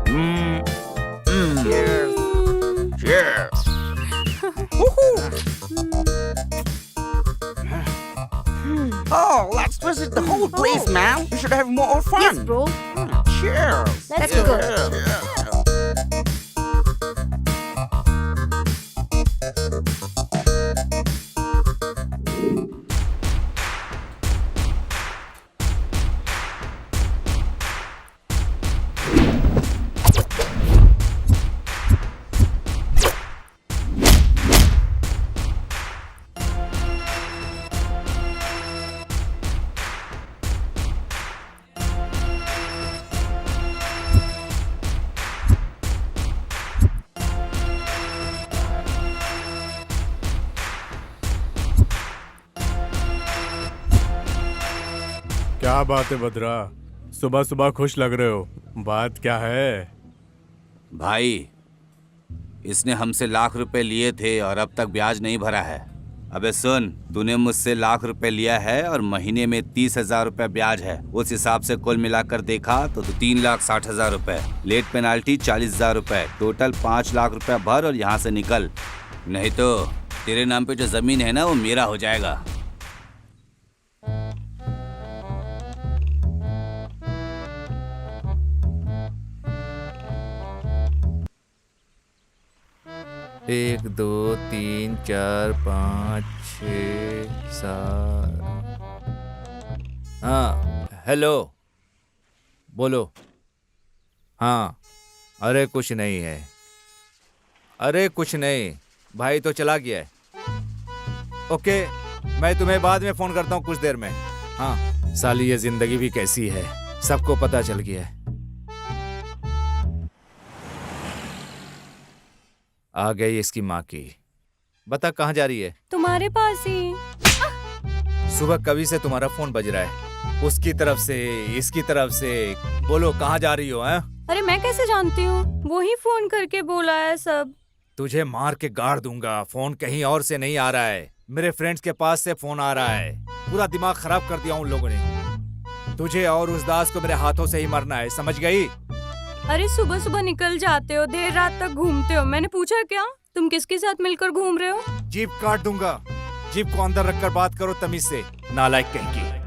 Mm, mm. Cheers. Cheers. Oh, let's visit the whole place, man. We should have more fun. Yes, bro. Cheers. Let's Cheers. go. Cheers. क्या बात है बद्रा, सुबह सुबह खुश लग रहे हो, बात क्या है? भाई, इसने हमसे लाख रुपए लिए थे और अब तक ब्याज नहीं भरा है। अबे सुन, तूने मुझसे लाख रुपए लिया है और महीने में 30,000 रुपए ब्याज है। उस हिसाब से कुल मिलाकर देखा तो 3,60,000 रुपए, लेट पेनाल्टी 40,000 रुपए, टोटल 5 लाख रुपए भर और यहाँ से निकल, नहीं तो तेरे नाम पे जो जमीन है ना वो मेरा हो जाएगा। एक दो तीन चार पाँच छः सात। हाँ हेलो, बोलो। हाँ, अरे कुछ नहीं है, अरे कुछ नहीं, भाई तो चला गया है। ओके, मैं तुम्हें बाद में फ़ोन करता हूँ कुछ देर में। हाँ साली, ये ज़िंदगी भी कैसी है, सबको पता चल गया है। आ गई इसकी माँ की। बता कहाँ जा रही है? तुम्हारे पास ही। सुबह कभी से तुम्हारा फोन बज रहा है, उसकी तरफ से इसकी तरफ से। बोलो कहाँ जा रही हो? हैं? अरे मैं कैसे जानती हूँ, वो ही फोन करके बोला है सब। तुझे मार के गाड़ दूंगा। फोन कहीं और से नहीं आ रहा है, मेरे फ्रेंड्स के पास से फोन आ रहा है। पूरा दिमाग खराब कर दिया उन लोगों ने। तुझे और उस दास को मेरे हाथों से ही मरना है, समझ गई? अरे सुबह सुबह निकल जाते हो, देर रात तक घूमते हो। मैंने पूछा क्या तुम किसके साथ मिलकर घूम रहे हो? जीप काट दूंगा। जीप को अंदर रखकर बात करो तमीज से, नालायक कहीं की।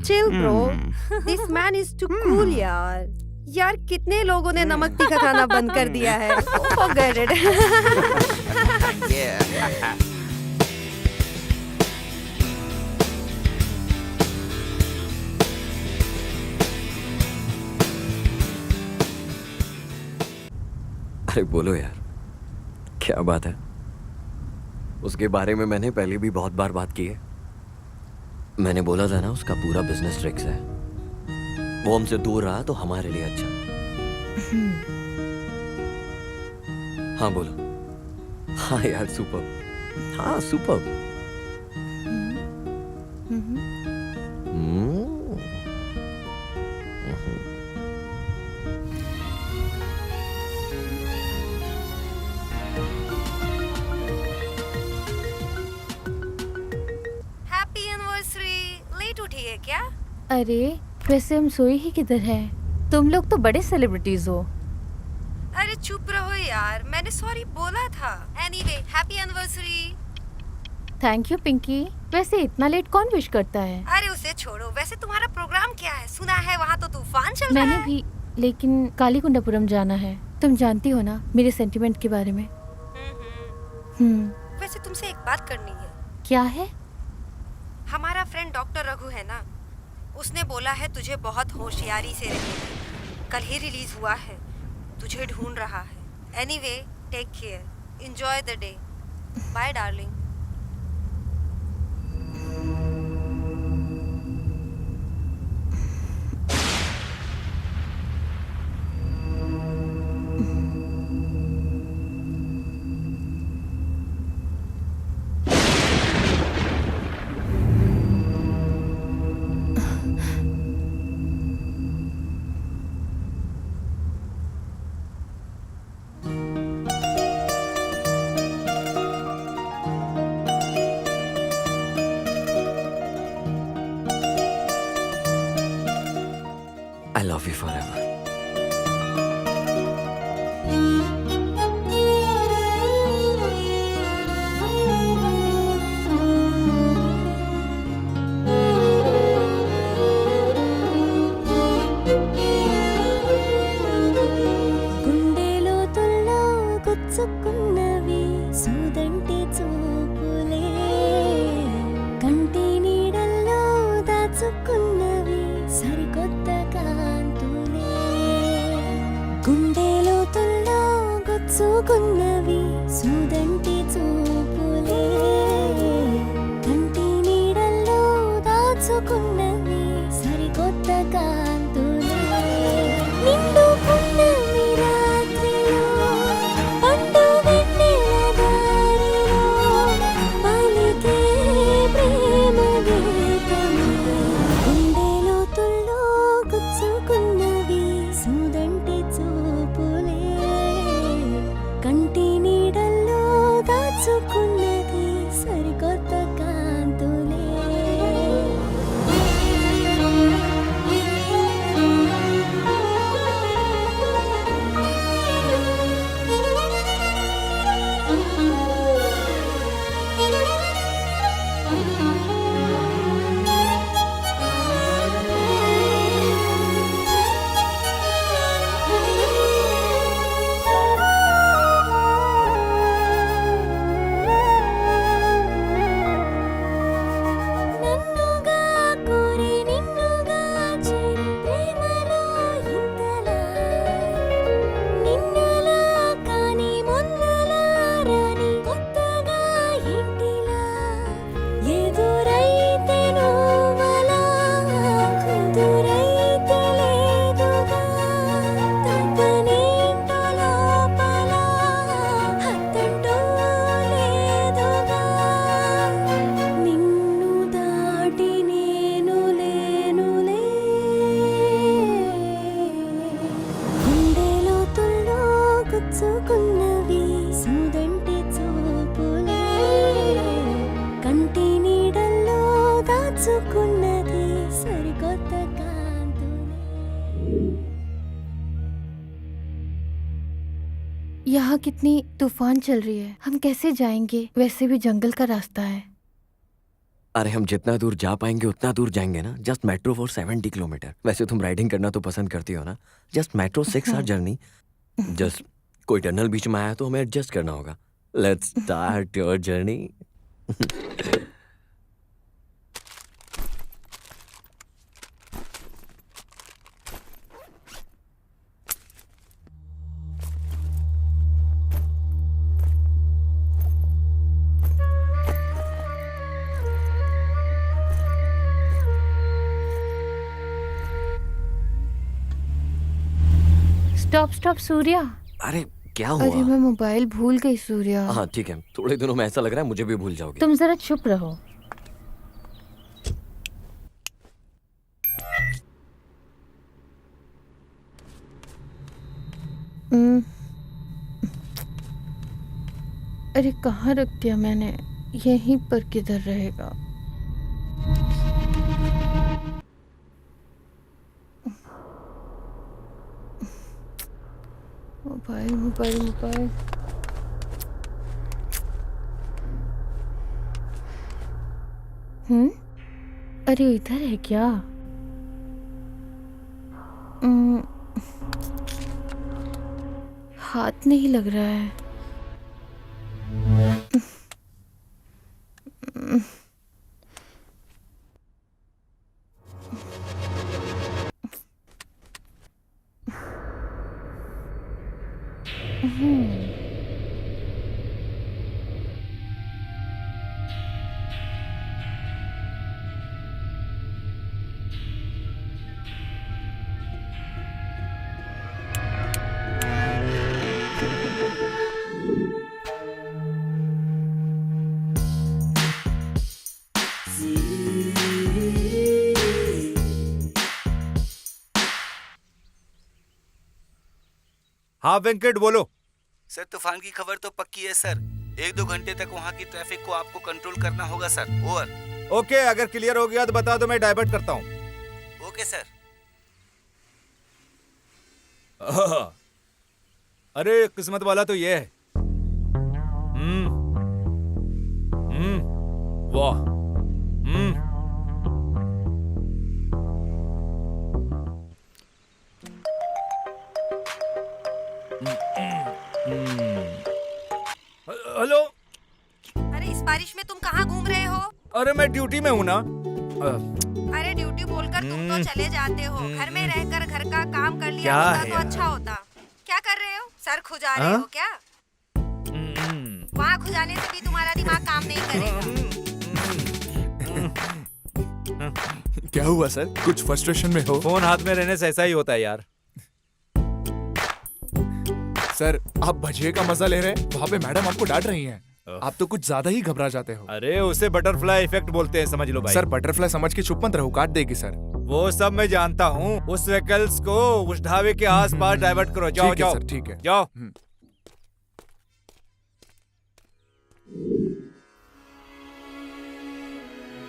Chill bro, this man is too cool यार। यार कितने लोगों ने नमक तीखा खाना बंद कर दिया है। Forget it। Yeah. अरे बोलो यार, क्या बात है? उसके बारे में मैंने पहले भी बहुत बार बात की है। मैंने बोला था ना, उसका पूरा बिजनेस ट्रिक्स है। वो हमसे दूर रहा तो हमारे लिए अच्छा। हाँ बोलो। हाँ यार सुपर, हाँ सुपर। Happy anniversary. लेट उठी है क्या? अरे वैसे हम सोए ही किधर है? तुम लोग तो बड़े सेलिब्रिटीज हो। अरे चुप रहो यार, मैंने सॉरी बोला था। Anyway happy anniversary. Thank you Pinky. वैसे इतना लेट कौन विश करता है? अरे उसे छोड़ो, वैसे तुम्हारा प्रोग्राम क्या है? सुना है वहाँ तो तूफान चल रहा मैंने है। भी, लेकिन कालीकुंडापुरम जाना है। तुम जानती हो ना मेरे सेंटिमेंट के बारे में। वैसे तुमसे एक बात करनी है। क्या है? हमारा फ्रेंड डॉक्टर रघु है ना, उसने बोला है तुझे बहुत होशियारी से रहने। कल ही रिलीज हुआ है, तुझे ढूंढ रहा है। Anyway take care, enjoy the day, bye darling. I love you forever. గుండెలో తుల్లో గుచ్చుకున్నవి సూదంటి చూపులే, కంటి నీడల్లో దాచుకున్నవి సరికొత్త కాంతులే. గుండెలో తుల్లో గుచ్చుకున్నవి సూదంటి చూపులే, కంటి నీడల్లో దాచుకున్నవి సరికొత్త కాంతులే. నిండు పున్నమి రాత్రిలో పండు వెన్నెల దారిలో పలికే ప్రేమ గీతమే. గుండెలో తుల్లో గుచ్చుకున్నవి సూదంటి చూపులే, కంటి నీడల్లో దాచుకున్నది సరికొత్త కాంతులే. నన్నుగా కోరి నిన్నుగా చేరి ప్రేమలో ఇంతలా, నిన్నలా కాని మొన్నలా రాని కొత్తగా ఇంటిలా, ఎదురైతే నువ్వలా కుదురైతే లేదుగా, తప్పనేంటో లోపల హద్దంటూ లేదుగా. నిన్ను దాటి నేను లేనులే. గుండెలో తుల్లో గుచ్చుకున్నవి సూదంటి చూపులే, కంటి నీడల్లో దాచుకున్నది సరికొత్త కాంతులే. यहाँ कितनी तूफान चल रही है, हम कैसे जाएंगे? वैसे भी जंगल का रास्ता है। अरे हम जितना दूर जा पाएंगे उतना दूर जाएंगे ना। Just metro for 70 kilometre. वैसे तुम राइडिंग करना तो पसंद करती हो ना। Just metro 6 hour journey. Just कोई टनल बीच में आया तो हमें एडजस्ट करना होगा। Let's start your journey. Stop stop Surya. अरे क्या अरे हुआ? मैं मोबाइल भूल गई सूर्या। हाँ ठीक है, थोड़े दिनों में ऐसा लग रहा है मुझे भी भूल जाओगे। तुम जरा चुप रहो। अरे कहाँ रख दिया मैंने? यहीं पर किधर रहेगा? Mobile mobile mobile. अरे इधर है क्या? हाथ नहीं लग रहा है। हाँ वेंकट बोलो। सर तूफान की खबर तो पक्की है सर। 1-2 घंटे तक वहाँ की ट्रैफिक को आपको कंट्रोल करना होगा सर। ओवर। ओके, अगर क्लियर हो गया तो बता दो, मैं डाइवर्ट करता हूँ। Okay sir. अरे किस्मत वाला तो ये है। वाह। हेलो। अरे इस बारिश में तुम कहाँ घूम रहे हो? अरे मैं ड्यूटी में हूँ ना। अरे ड्यूटी बोलकर तुम तो चले जाते हो। घर में रहकर घर का काम कर लिया क्या होता है तो यार? अच्छा होता। क्या कर रहे हो? सर खुजा रहे हो क्या? वहाँ खुजाने से भी तुम्हारा दिमाग काम नहीं करेगा। क्या हुआ सर? कुछ फ्रस्ट्रेशन में हो? फोन हाथ में रहने से ऐसा ही होता है यार। सर आप भजिए का मजा ले रहे हैं, वहाँ पे मैडम आपको डांट रही हैं। आप तो कुछ ज्यादा ही घबरा जाते हो। अरे उसे बटरफ्लाई इफेक्ट बोलते हैं, समझ लो भाई। सर बटरफ्लाई समझ के चुप मत रहो, काट देगी सर। वो सब मैं जानता हूँ। उस व्हीकल्स को उस ढाबे के आसपास डाइवर्ट करो। जाओ ठीक है जाओ सर, ठीक है। जाओ।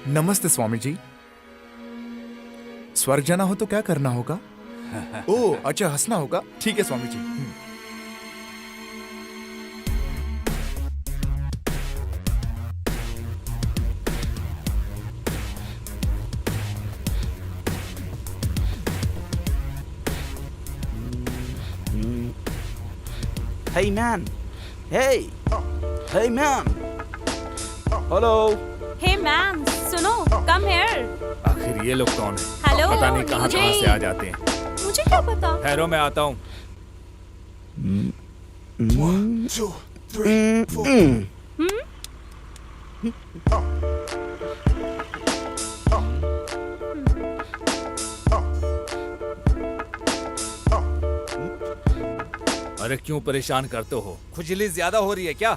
नमस्ते स्वामी जी। स्वर्ग जाना हो तो क्या करना होगा? ओह अच्छा, हंसना होगा। ठीक है Swami ji. Hey man. Hey. Hey man. Hello. हे मैम सुनो, कम हियर। आखिर ये लोग कौन है? हेलो, पता नहीं कहाँ मुझे- कहाँ से आ जाते हैं। मुझे क्या पता? ठहरो मैं आता हूँ। अरे क्यों परेशान करते हो? खुजली ज्यादा हो रही है क्या?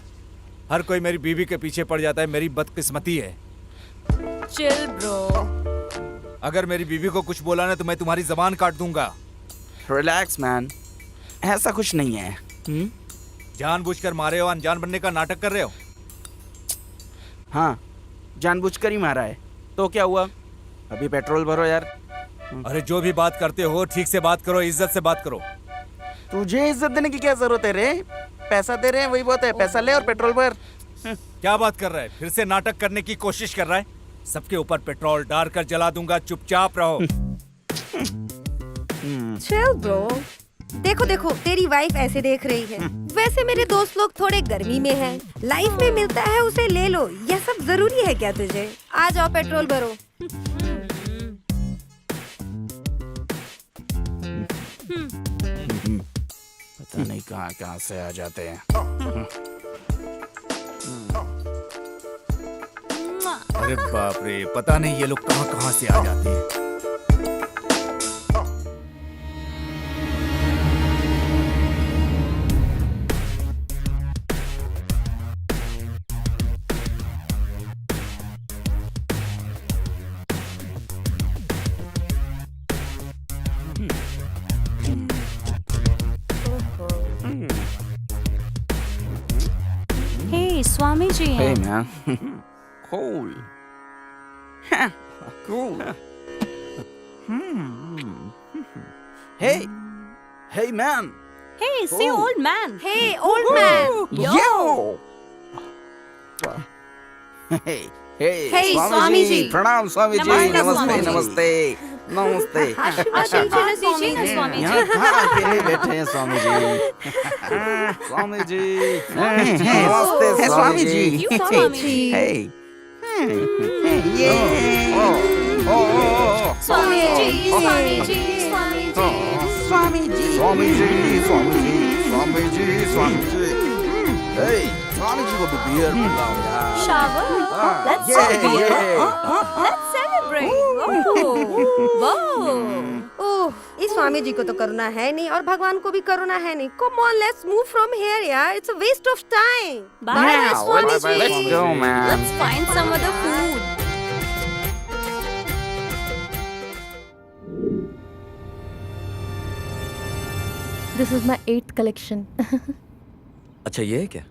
हर कोई मेरी बीवी के पीछे पड़ जाता है, मेरी बदकिस्मती है। Chill bro. अगर मेरी बीवी को कुछ बोला ना तो मैं तुम्हारी जबान काट दूंगा। Relax man. ऐसा कुछ नहीं है। जानबूझकर मारे हो, अनजान बनने का नाटक कर रहे हो। हाँ, जानबूझकर ही मारा है। तो क्या हुआ? अभी पेट्रोल भरो यार। अरे जो भी बात करते हो ठीक से बात करो, इज्जत से बात करो। तुझे इज्जत देने की क्या जरूरत है रे? पैसा दे रहे हैं वही बहुत है। पैसा ले और पेट्रोल भर। क्या बात कर रहा है? फिर से नाटक करने की कोशिश कर रहा है? सबके ऊपर पेट्रोल डाल कर जला दूंगा, चुपचाप रहो। Chill bro. देखो देखो, तेरी वाइफ ऐसे देख रही है। वैसे मेरे दोस्त लोग थोड़े गर्मी में हैं। लाइफ में मिलता है उसे ले लो। यह सब जरूरी है क्या तुझे? आ जाओ पेट्रोल भरो। पता नहीं कहाँ कहाँ से आ जाते हैं। अरे बाप रे, पता नहीं ये लोग कहाँ कहाँ से आ जाते हैं। स्वामी जी Hey हैं। man. Cool. Cool. Hey. Hey man. Hey, say Oh. old man. Hey, old man. Yo. Hey. Hey. Hey, Swami ji. प्रणाम स्वामी जी। नमस्ते, नमस्ते स्वामी जी। नमस्ते नमस्ते। आशीर्वाद दीजिए ना स्वामी जी। यहाँ कहाँ अकेले बैठे हैं स्वामी जी? स्वामी जी। नमस्ते Swami ji. You Swami ji. Hey. Yeah. Swami ji, Swami ji, Swami ji. Swami ji Swami ji Swami ji Swami ji Swami ji. Hey, Swami ji को भी बियर पिलाओ यार। Shower? हाँ, Let's yeah, celebrate. yeah. Let's celebrate. Whoa. Whoa. ओह, इस स्वामी जी को तो करुणा है नहीं और भगवान को भी करुणा है नहीं। Come on, let's move from here, यार। It's a waste of time. Bye, Yeah, Swami bye, bye, जी। let's go, man. Let's find some other food. This is my 8th collection. अच्छा ये है क्या?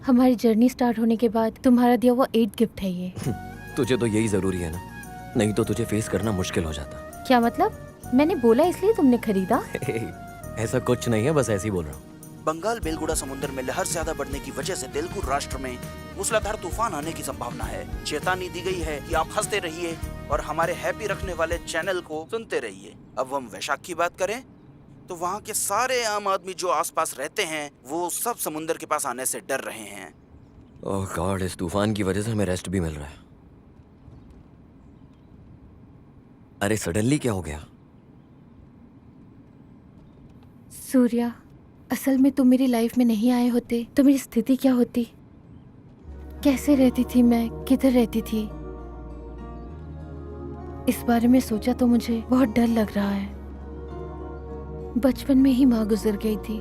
हमारी जर्नी स्टार्ट होने के बाद तुम्हारा दिया हुआ 8th गिफ्ट है ये। तुझे तो यही जरूरी है ना, नहीं तो तुझे फेस करना मुश्किल हो जाता। क्या मतलब? मैंने बोला इसलिए तुमने खरीदा? ऐसा कुछ नहीं है, बस ऐसे ही बोल रहा हूँ। बंगाल बेलगुड़ा समुद्र में लहर ज्यादा बढ़ने की वजह से तेलुगु राष्ट्र में मूसलाधार तूफान आने की संभावना है। चेतावनी दी गई है कि आप हंसते रहिए और हमारे हैप्पी रखने वाले चैनल को सुनते रहिए। अब हम वैशाख की बात करें तो वहाँ के सारे आम आदमी जो आसपास रहते हैं वो सब समुद्र के पास आने से डर रहे हैं। ओह गॉड, इस तूफान की वजह से हमें रेस्ट भी मिल रहा है। अरे सडनली क्या हो गया? सूर्या, असल में तुम मेरी लाइफ में नहीं आए होते तो मेरी स्थिति क्या होती? कैसे रहती थी मैं, किधर रहती थी? इस बारे में सोचा तो मुझे बहुत डर लग रहा है। बचपन में ही माँ गुजर गई थी।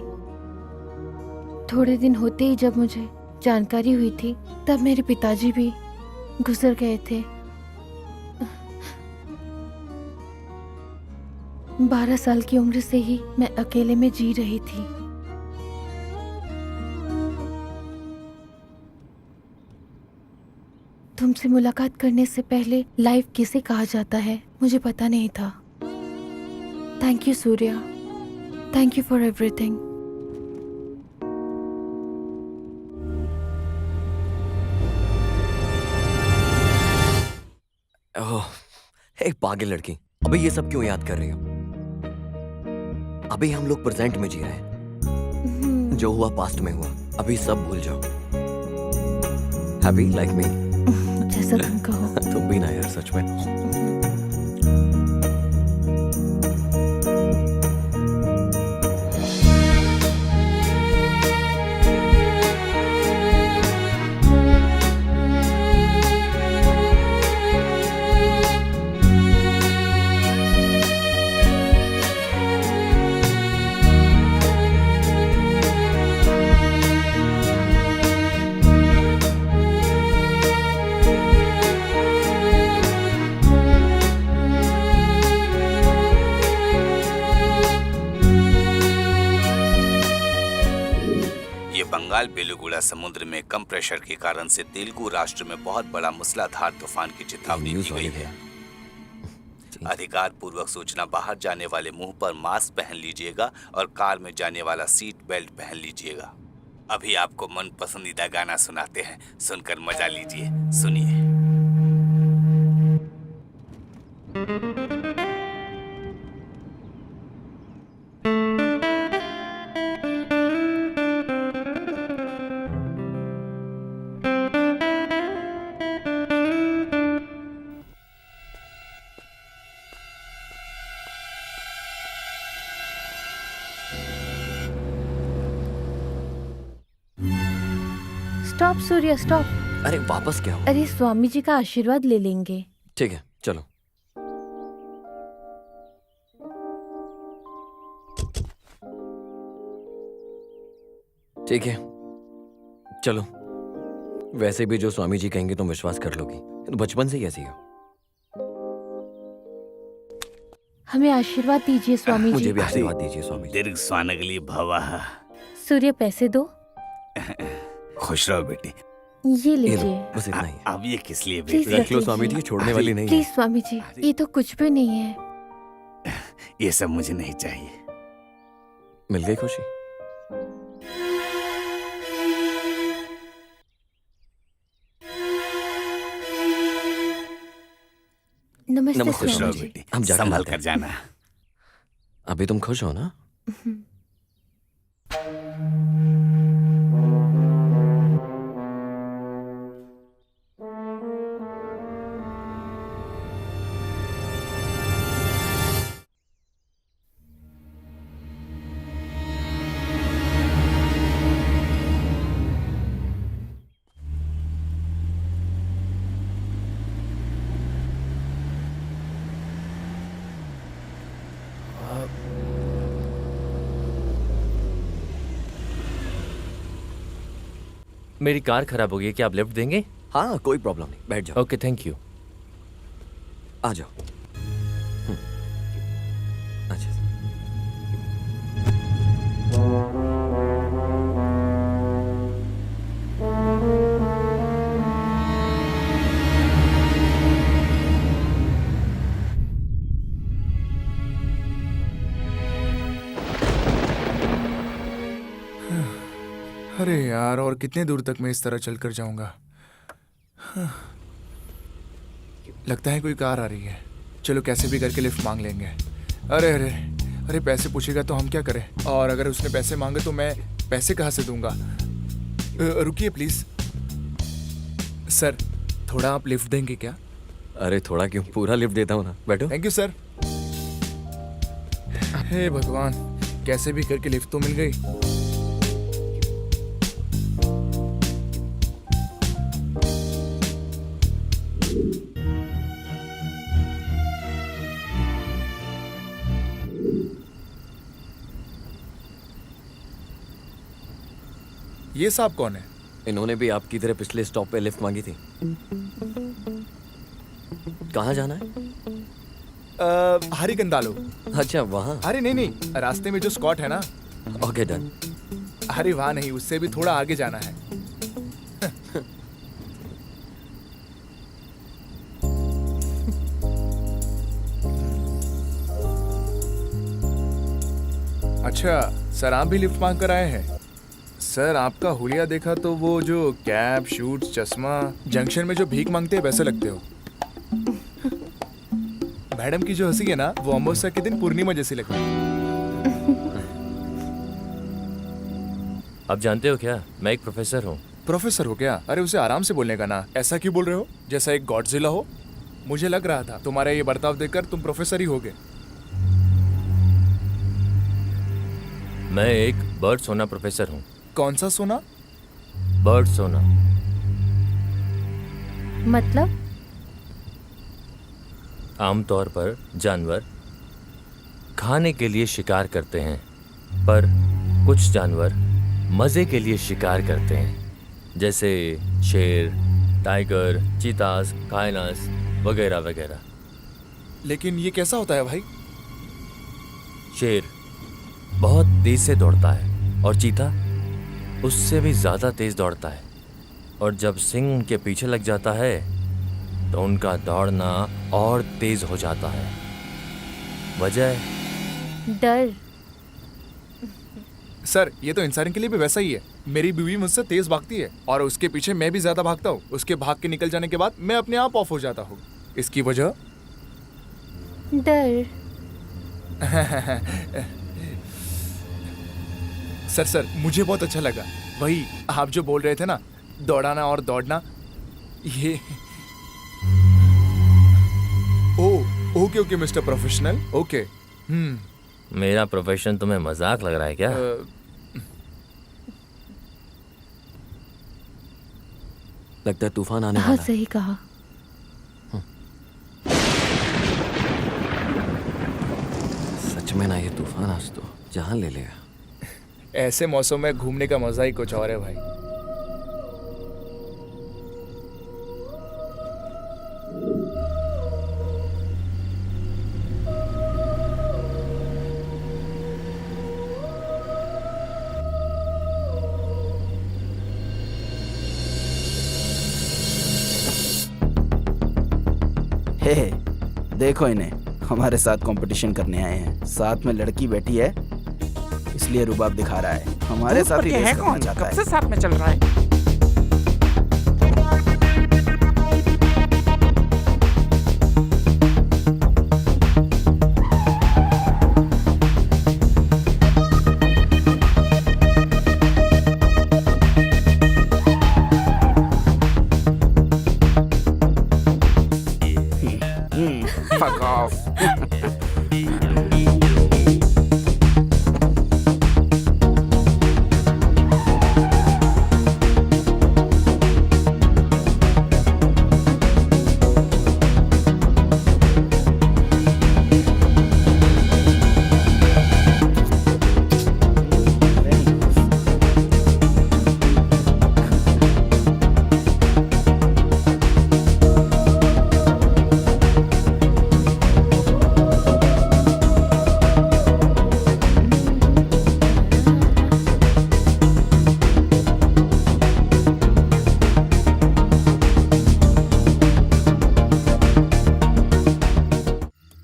थोड़े दिन होते ही जब मुझे जानकारी हुई थी तब मेरे पिताजी भी गुजर गए थे। 12 साल की उम्र से ही मैं अकेले में जी रही थी। तुमसे मुलाकात करने से पहले लाइफ किसे कहा जाता है मुझे पता नहीं था। Thank you Surya, thank you for everything. ओह, एक पागल लड़की, अबे ये सब क्यों याद कर रही हो? अभी हम लोग प्रेजेंट में जी रहे हैं। जो हुआ पास्ट में हुआ, अभी सब भूल जाओ। Heavy like me? जैसा तुम कहो। तुम भी ना यार, सच में। बंगाल बेलुगुड़ा समुद्र में कम प्रेशर के कारण से तेलुगु राष्ट्र में बहुत बड़ा मूसलाधार तूफान की चेतावनी दी गई है। अधिकार पूर्वक सूचना, बाहर जाने वाले मुंह पर मास्क पहन लीजिएगा और कार में जाने वाला सीट बेल्ट पहन लीजिएगा। अभी आपको मन पसंदीदा गाना सुनाते हैं, सुनकर मजा लीजिए। सुनिए। Stop Surya, stop. अरे वापस क्या हो? अरे स्वामी जी का आशीर्वाद ले लेंगे। ठीक है चलो। ठीक है चलो। वैसे भी जो स्वामी जी कहेंगे तुम विश्वास कर लोगी, तो बचपन से ही ऐसी हो। हमें आशीर्वाद दीजिए स्वामी मुझे जी। भी आशीर्वाद दीजिए स्वामी जी। दीर्घ स्वानगली भवः। सूर्य पैसे दो। खुश रहो बेटी। ये ये लो, लीजिए। बस इतना ही है। अब ये किस लिए प्लीज भेज रख लो स्वामी जी, छोड़ने वाली नहीं है। प्लीज स्वामी जी, ये तो कुछ भी नहीं है। ये सब मुझे नहीं चाहिए। मिल गई खुशी? नमस्ते नमस्ते खुश रहो स्वामी जी। बेटी, हम जाकर संभल आते कर हैं। जाना। अभी तुम खुश हो ना? मेरी कार खराब हो गई है, क्या आप लिफ्ट देंगे? हाँ, कोई प्रॉब्लम नहीं, बैठ जाओ। Okay, thank you. आ जाओ। अच्छा। अरे यार, और कितने दूर तक मैं इस तरह चलकर जाऊंगा? लगता है कोई कार आ रही है। चलो कैसे भी करके लिफ्ट मांग लेंगे। अरे अरे अरे, पैसे पूछेगा तो हम क्या करें? और अगर उसने पैसे मांगे तो मैं पैसे कहाँ से दूंगा? रुकिए प्लीज सर, थोड़ा आप लिफ्ट देंगे क्या? अरे थोड़ा क्यों, पूरा लिफ्ट देता हूँ ना, बैठो। Thank you sir. हे भगवान, कैसे भी करके लिफ्ट तो मिल गई। ये साहब कौन है? इन्होंने भी आपकी तरह पिछले स्टॉप पे लिफ्ट मांगी थी। कहाँ जाना है? हरी कंदालो। अच्छा, वहाँ। अरे नहीं नहीं, रास्ते में जो स्कॉट है ना। Okay, done. अरे वहाँ नहीं, उससे भी थोड़ा आगे जाना है। अच्छा सर, आप भी लिफ्ट मांग कर आए हैं? सर आपका हुलिया देखा तो वो जो कैप, शूट, चश्मा, जंक्शन में जो भीख मांगते हैं वैसे लगते हो। मैडम की जो हंसी है ना, वो अमावस्या के दिन पूर्णिमा जैसी लगती है। आप जानते हो क्या, मैं एक प्रोफेसर हूँ। प्रोफेसर हो क्या? अरे उसे आराम से बोलने का ना, ऐसा क्यों बोल रहे हो जैसा एक गॉडजिला हो? मुझे लग रहा था तुम्हारा ये बर्ताव देखकर तुम प्रोफेसर ही होगे। मैं एक बर्ड सोना प्रोफेसर हूँ। कौन सा सोना? बर्ड सोना। मतलब? आमतौर पर जानवर खाने के लिए शिकार करते हैं, पर कुछ जानवर मजे के लिए शिकार करते हैं, जैसे शेर, टाइगर, चीतास, कायनास वगैरह वगैरह। लेकिन ये कैसा होता है भाई? शेर बहुत तेज से दौड़ता है और चीता उससे भी ज्यादा तेज दौड़ता है, और जब सिंह उनके पीछे लग जाता है तो उनका दौड़ना और तेज हो जाता है। वजह? डर। सर ये तो इंसान के लिए भी वैसा ही है। मेरी बीवी मुझसे तेज भागती है और उसके पीछे मैं भी ज्यादा भागता हूँ। उसके भाग के निकल जाने के बाद मैं अपने आप ऑफ हो जाता हूँ। इसकी वजह? डर। सर मुझे बहुत अच्छा लगा। वही आप जो बोल रहे थे ना, दौड़ाना और दौड़ना, ये ओके मिस्टर प्रोफेशनल, ओके। मेरा प्रोफेशन तुम्हें मजाक लग रहा है क्या? लगता है तूफान आने हाँ, वाला है। सही कहा। सच में ना, ये तूफान आज तो जान ले लेगा। ऐसे मौसम में घूमने का मजा ही कुछ और है भाई। हे देखो इन्हें, हमारे साथ कंपटीशन करने आए हैं। साथ में लड़की बैठी है, इसलिए रुबाब दिखा रहा है। हमारे साथ ही रेस करना चाहता है। कब से साथ में चल रहा है? Fuck off.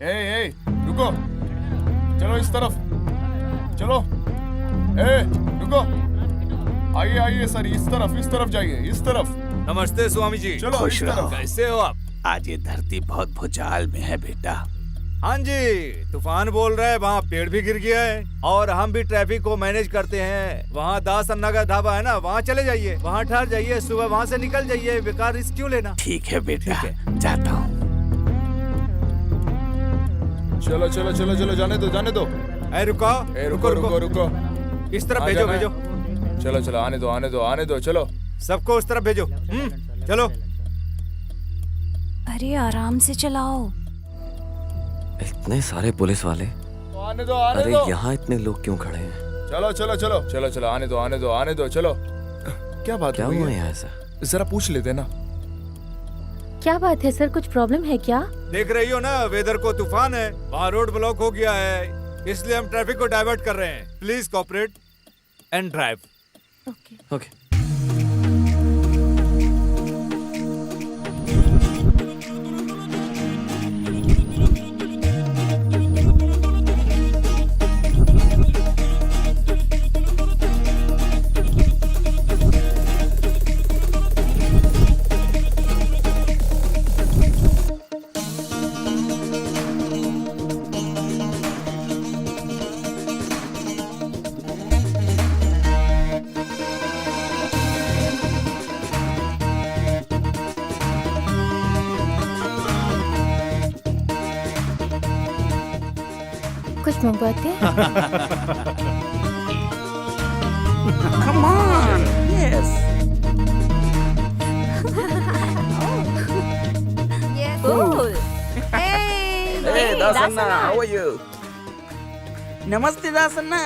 ए रुको, चलो इस तरफ, चलो। ए रुको, आइए आइए सर, इस तरफ जाइए, इस तरफ। नमस्ते स्वामी जी। चलो खुश इस तरफ। रहो। कैसे हो आप? आज ये धरती बहुत भूचाल में है बेटा। हाँ जी, तूफान बोल रहा है, वहाँ पेड़ भी गिर गया है और हम भी ट्रैफिक को मैनेज करते हैं। वहाँ दास अन्ना का ढाबा है ना, वहाँ चले जाइए, वहाँ ठहर जाइए, सुबह वहाँ से निकल जाइए, बेकार रिस्क क्यों लेना। ठीक है बेटा, ठीक जाता हूँ। चलो चलो चलो चलो, जाने दो। ए रुको रुको। इस तरफ आ भेजो जाना है। भेजो, चलो चलो, आने दो, चलो। सबको उस तरफ भेजो। चलो। अरे आराम से चलाओ। इतने सारे पुलिस वाले, आने दो। अरे यहाँ इतने लोग क्यों खड़े हैं? चलो, आने दो, चलो। क्या बात क्या हुई हुआ है? यहाँ ऐसा? जरा पूछ लेते ना। क्या बात है सर, कुछ प्रॉब्लम है क्या? देख रही हो ना, वेदर को तूफान है, वहाँ रोड ब्लॉक हो गया है, इसलिए हम ट्रैफिक को डाइवर्ट कर रहे हैं। Please cooperate and drive. Okay. कुछ मंगवाते हैं? Come on. Yes. Yes. Cool. Hey. Hey, Dasanna, how are you? नमस्ते दासन्ना।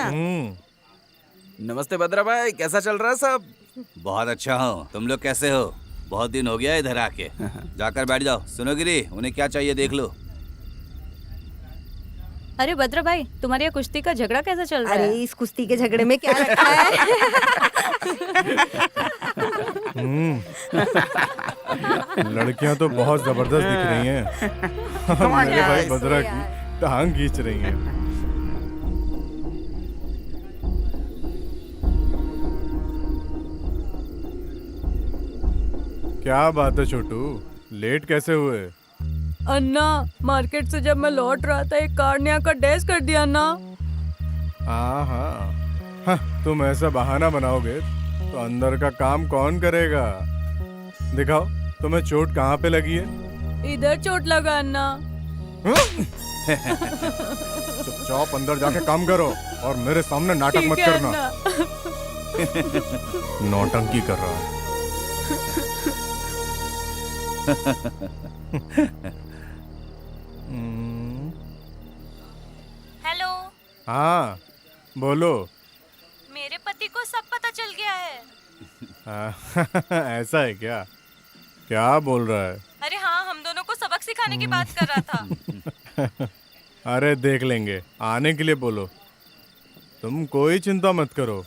नमस्ते भद्रा भाई, कैसा चल रहा है सब? बहुत अच्छा हूँ, तुम लोग कैसे हो? बहुत दिन हो गया इधर आके। जाकर बैठ जाओ। सुनो गिरी, उन्हें क्या चाहिए देख लो। अरे भद्रा भाई, तुम्हारे यहाँ कुश्ती का झगड़ा कैसा चल रहा अरे है? इस कुश्ती के झगड़े में क्या रखा है? लड़कियां तो बहुत जबरदस्त दिख रही हैं। मेरे भाई भद्रा की टांग खींच रही हैं। क्या बात है छोटू, लेट कैसे हुए? अन्ना, मार्केट से जब मैं लौट रहा था, एक कार ने आकर डैश कर दिया अन्ना। हाँ, तुम ऐसा बहाना बनाओगे तो अंदर का काम कौन करेगा? दिखाओ, तुम्हें चोट कहाँ पे लगी है? इधर चोट लगा अन्ना। चुपचाप अंदर जाके काम करो और मेरे सामने नाटक मत ठीक है करना। अन्ना। नौटंकी कर रहा है। हेलो। हाँ, बोलो। मेरे पति को सब पता चल गया है। ऐसा है क्या? क्या बोल रहा है? अरे हाँ, हम दोनों को सबक सिखाने की बात कर रहा था। अरे देख लेंगे, आने के लिए बोलो। तुम कोई चिंता मत करो,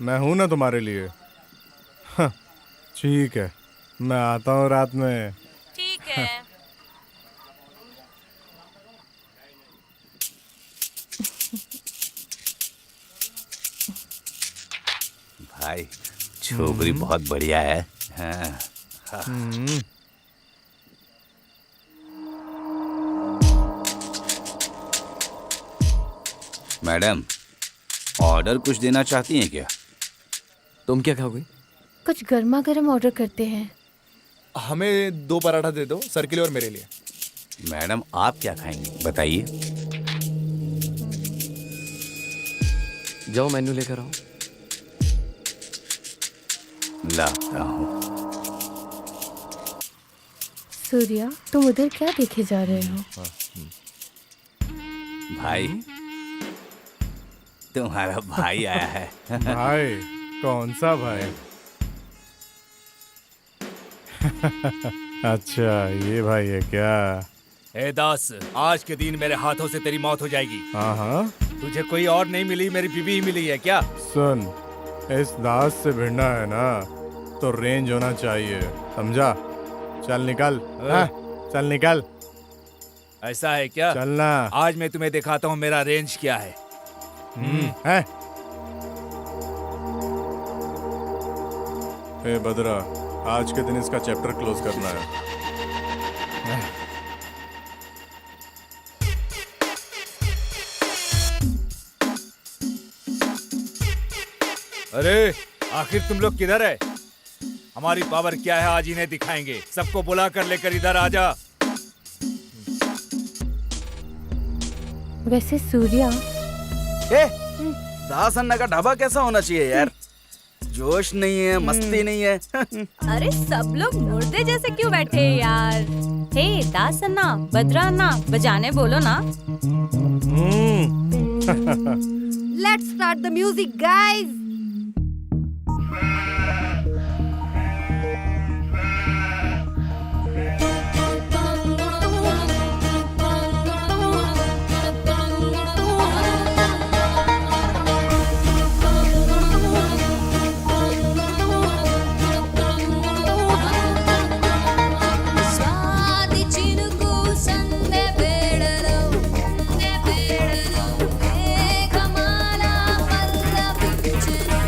मैं हूं ना तुम्हारे लिए। ठीक है, मैं आता हूँ रात में। ठीक है। भाई छोकरी बहुत बढ़िया है। हाँ। मैडम, ऑर्डर कुछ देना चाहती हैं क्या? तुम क्या खाओगे? कुछ गर्मा गर्म ऑर्डर करते हैं। हमें 2 पराठा दे दो, सर के लिए और मेरे लिए। मैडम आप क्या खाएंगी बताइए? जाओ मेन्यू लेकर आओ। लाता हूँ। सूर्या, तुम उधर क्या देखे जा रहे हो? भाई, तुम्हारा भाई आया है। भाई? कौन सा भाई? अच्छा, ये भाई है क्या? ए दास, आज के दिन मेरे हाथों से तेरी मौत हो जाएगी। हाँ हाँ। तुझे कोई और नहीं मिली, मेरी बीवी ही मिली है क्या? सुन, इस दास से भिड़ना है ना तो रेंज होना चाहिए, समझा? चल निकल। हाँ, चल निकल। ऐसा है क्या? चलना। आज मैं तुम्हें दिखाता हूँ मेरा रेंज क्या है। है? ए बद्रा, आज के दिन इसका चैप्टर क्लोज करना है। अरे आखिर तुम लोग किधर है? हमारी पावर क्या है आज इन्हें दिखाएंगे। सबको बुला कर लेकर इधर आ जा। वैसे सूर्या, दास अन्ना का ढाबा कैसा होना चाहिए यार? जोश नहीं है, मस्ती नहीं है। अरे सब लोग मुर्दे जैसे क्यों बैठे हैं यार? हे दास अन्ना, बद्रा अन्ना, बजाने बोलो ना। Let's start the music guys. Swathi చినుకు సందె వేడలో మేఘమాల పల్లవించెను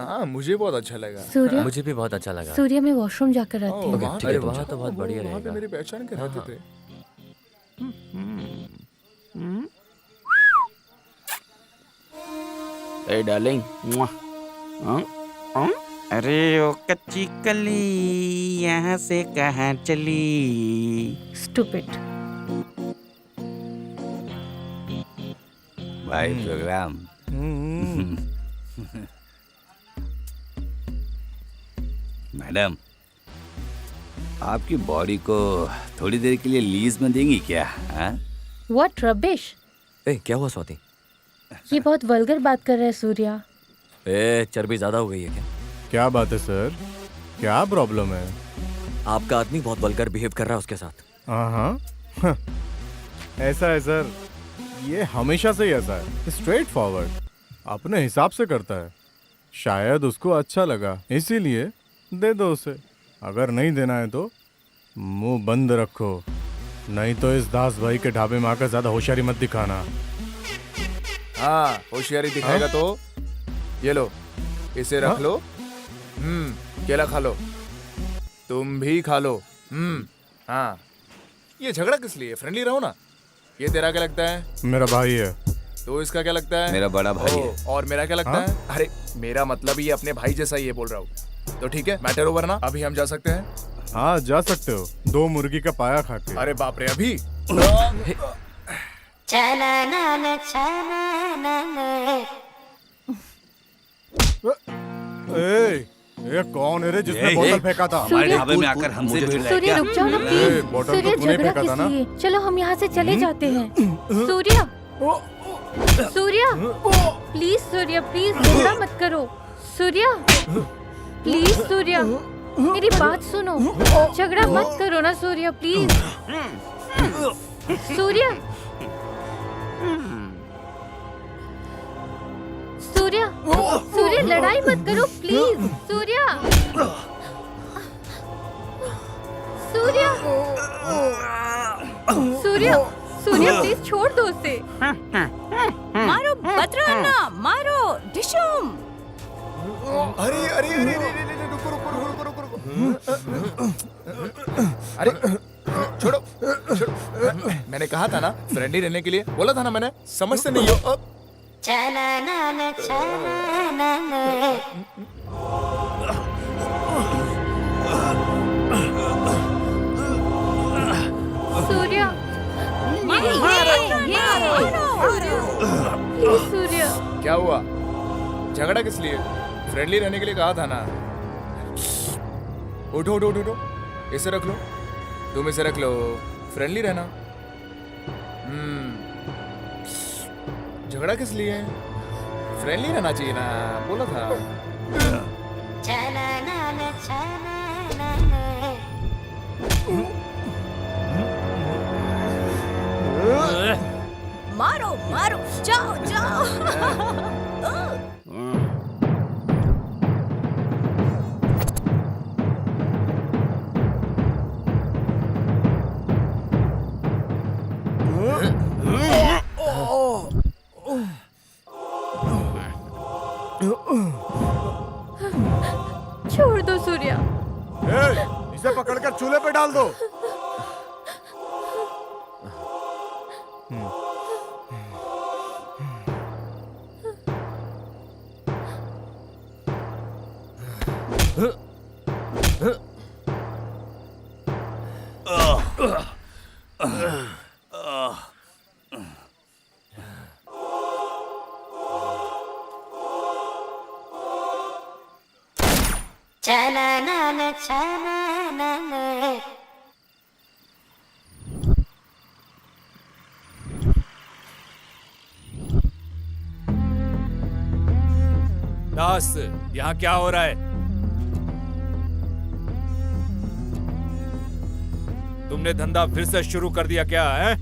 हाँ मुझे बहुत अच्छा लगा। सूर्य मुझे भी बहुत अच्छा लगा। सूर्य मैं वॉशरूम जाकर आती हूँ। वहाँ अरे पे वहाँ तो बहुत बढ़िया वहाँ पे रहेगा। मेरी पहचान कर रहे थे। ए डार्लिंग, अरे ओ कच्ची कली यहाँ से कहाँ चली? स्टूपिड। भाई प्रोग्राम। मैडम, आपकी बॉडी को थोड़ी देर के लिए लीज में देंगी क्या? हाँ? What rubbish. ए क्या हुआ स्वाति? ये बहुत वल्गर बात कर रहा है सूर्या। ए चर्बी ज्यादा हो गई है क्या? क्या बात है सर, क्या प्रॉब्लम है? आपका आदमी बहुत वल्गर बिहेव कर रहा है उसके साथ। हाँ ऐसा है सर, ये हमेशा से ही ऐसा है, स्ट्रेट फॉरवर्ड, अपने हिसाब से करता है। शायद उसको अच्छा लगा इसीलिए दे दो उसे। अगर नहीं देना है तो मुंह बंद रखो, नहीं तो इस दास भाई के ढाबे में आकर ज्यादा होशियारी मत दिखाना। हाँ होशियारी दिखाएगा तो ये लो, इसे रख लो। केला खा लो, तुम भी खा लो। हाँ ये झगड़ा किस लिए? फ्रेंडली रहो ना। ये तेरा क्या लगता है? मेरा भाई है। तो इसका क्या लगता है? मेरा बड़ा भाई है। और मेरा क्या लगता है? अरे मेरा मतलब ये अपने भाई जैसा ये बोल रहा हूँ। तो ठीक है, मैटर ओवर ना, अभी हम जा सकते हैं। हाँ जा सकते हो, 2 मुर्गी का पाया खा के। अरे बाप रे, अभी? ये कौन है रे जिसने बोतल फेंका था? हमारे ढाबे में आकर हमसे भिड़ रहा है सूर्य क्या? रुक जाओ ना प्लीज। बोतल सूर्य तो तूने झगड़ा फेंका था किस ना? लिए? चलो हम यहाँ से चले जाते हैं। सूर्य सूर्य प्लीज, सूर्य प्लीज झगड़ा मत करो। सूर्य प्लीज, सूर्य मेरी बात सुनो, झगड़ा मत करो ना सूर्य प्लीज। सूर्य सूर्य सूर्य लड़ाई मत करो please. Surya Surya Surya Surya please छोड़ दो उसे। मारो बतराना, मारो डिशुम। अरे अरे अरे रुको रुको रुको रुको रुको। अरे छोड़ो छोड़ो, मैंने कहा था ना फ्रेंडली रहने के लिए, बोला था ना मैंने, समझते नहीं हो। सूर्य प्लीज सूर्य। क्या हुआ? झगड़ा किस लिए? फ्रेंडली रहने के लिए कहा था ना। उठो उठो उठो उठो, इसे रख लो, तुम इसे रख लो, फ्रेंडली रहना। झगड़ा किस लिए? फ्रेंडली रहना चाहिए ना, बोला था। मारो मारो, जाओ जाओ। छोड़ दो सूर्य। इसे पकड़कर चूल्हे पे डाल दो। दास, यहाँ क्या हो रहा है? तुमने धंधा फिर से शुरू कर दिया क्या है?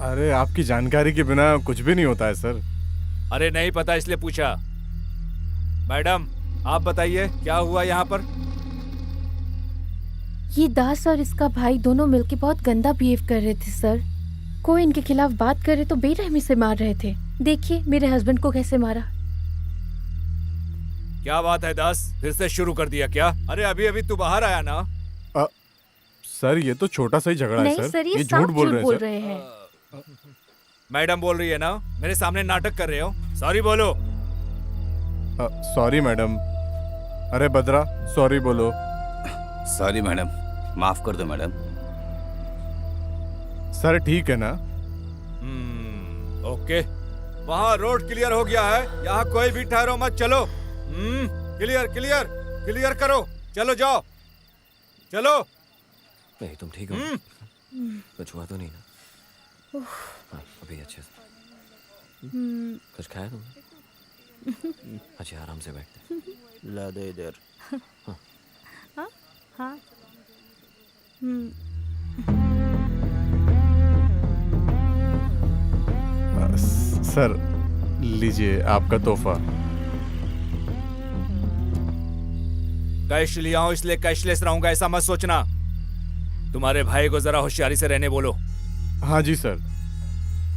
अरे आपकी जानकारी के बिना कुछ भी नहीं होता है सर। अरे नहीं पता इसलिए पूछा। मैडम आप बताइए क्या हुआ यहाँ पर? ये दास और इसका भाई दोनों मिलके बहुत गंदा बिहेव कर रहे थे सर। कोई इनके खिलाफ बात करे तो बेरहमी से मार रहे थे। देखिए मेरे हस्बैंड को कैसे मारा। क्या बात है दास, फिर से शुरू कर दिया क्या? अरे अभी अभी तू बाहर आया ना। सर ये तो छोटा सा ही झगड़ा है नहीं सर, ये झूठ बोल रहे हैं। मैडम बोल रही है ना, मेरे सामने नाटक कर रहे हो। सॉरी बोलो। Sorry madam. अरे बद्रा सॉरी बोलो। सॉरी मैडम, माफ कर दो मैडम। सर ठीक है ना? ओके, वहाँ रोड क्लियर हो गया है, यहाँ कोई भी ठहरो मत, चलो। क्लियर क्लियर क्लियर करो, चलो जाओ, चलो। नहीं तुम ठीक हो? कुछ हुआ तो नहीं ना? हाँ, अभी अच्छे से। कुछ खाया तुमने? अच्छा आराम से बैठते। ला दे इधर। हाँ हाँ। सर लीजिए आपका तोहफा। कैश लिया हूं इसलिए कैशलेस रहूंगा ऐसा मत सोचना। तुम्हारे भाई को जरा होशियारी से रहने बोलो। हाँ जी सर।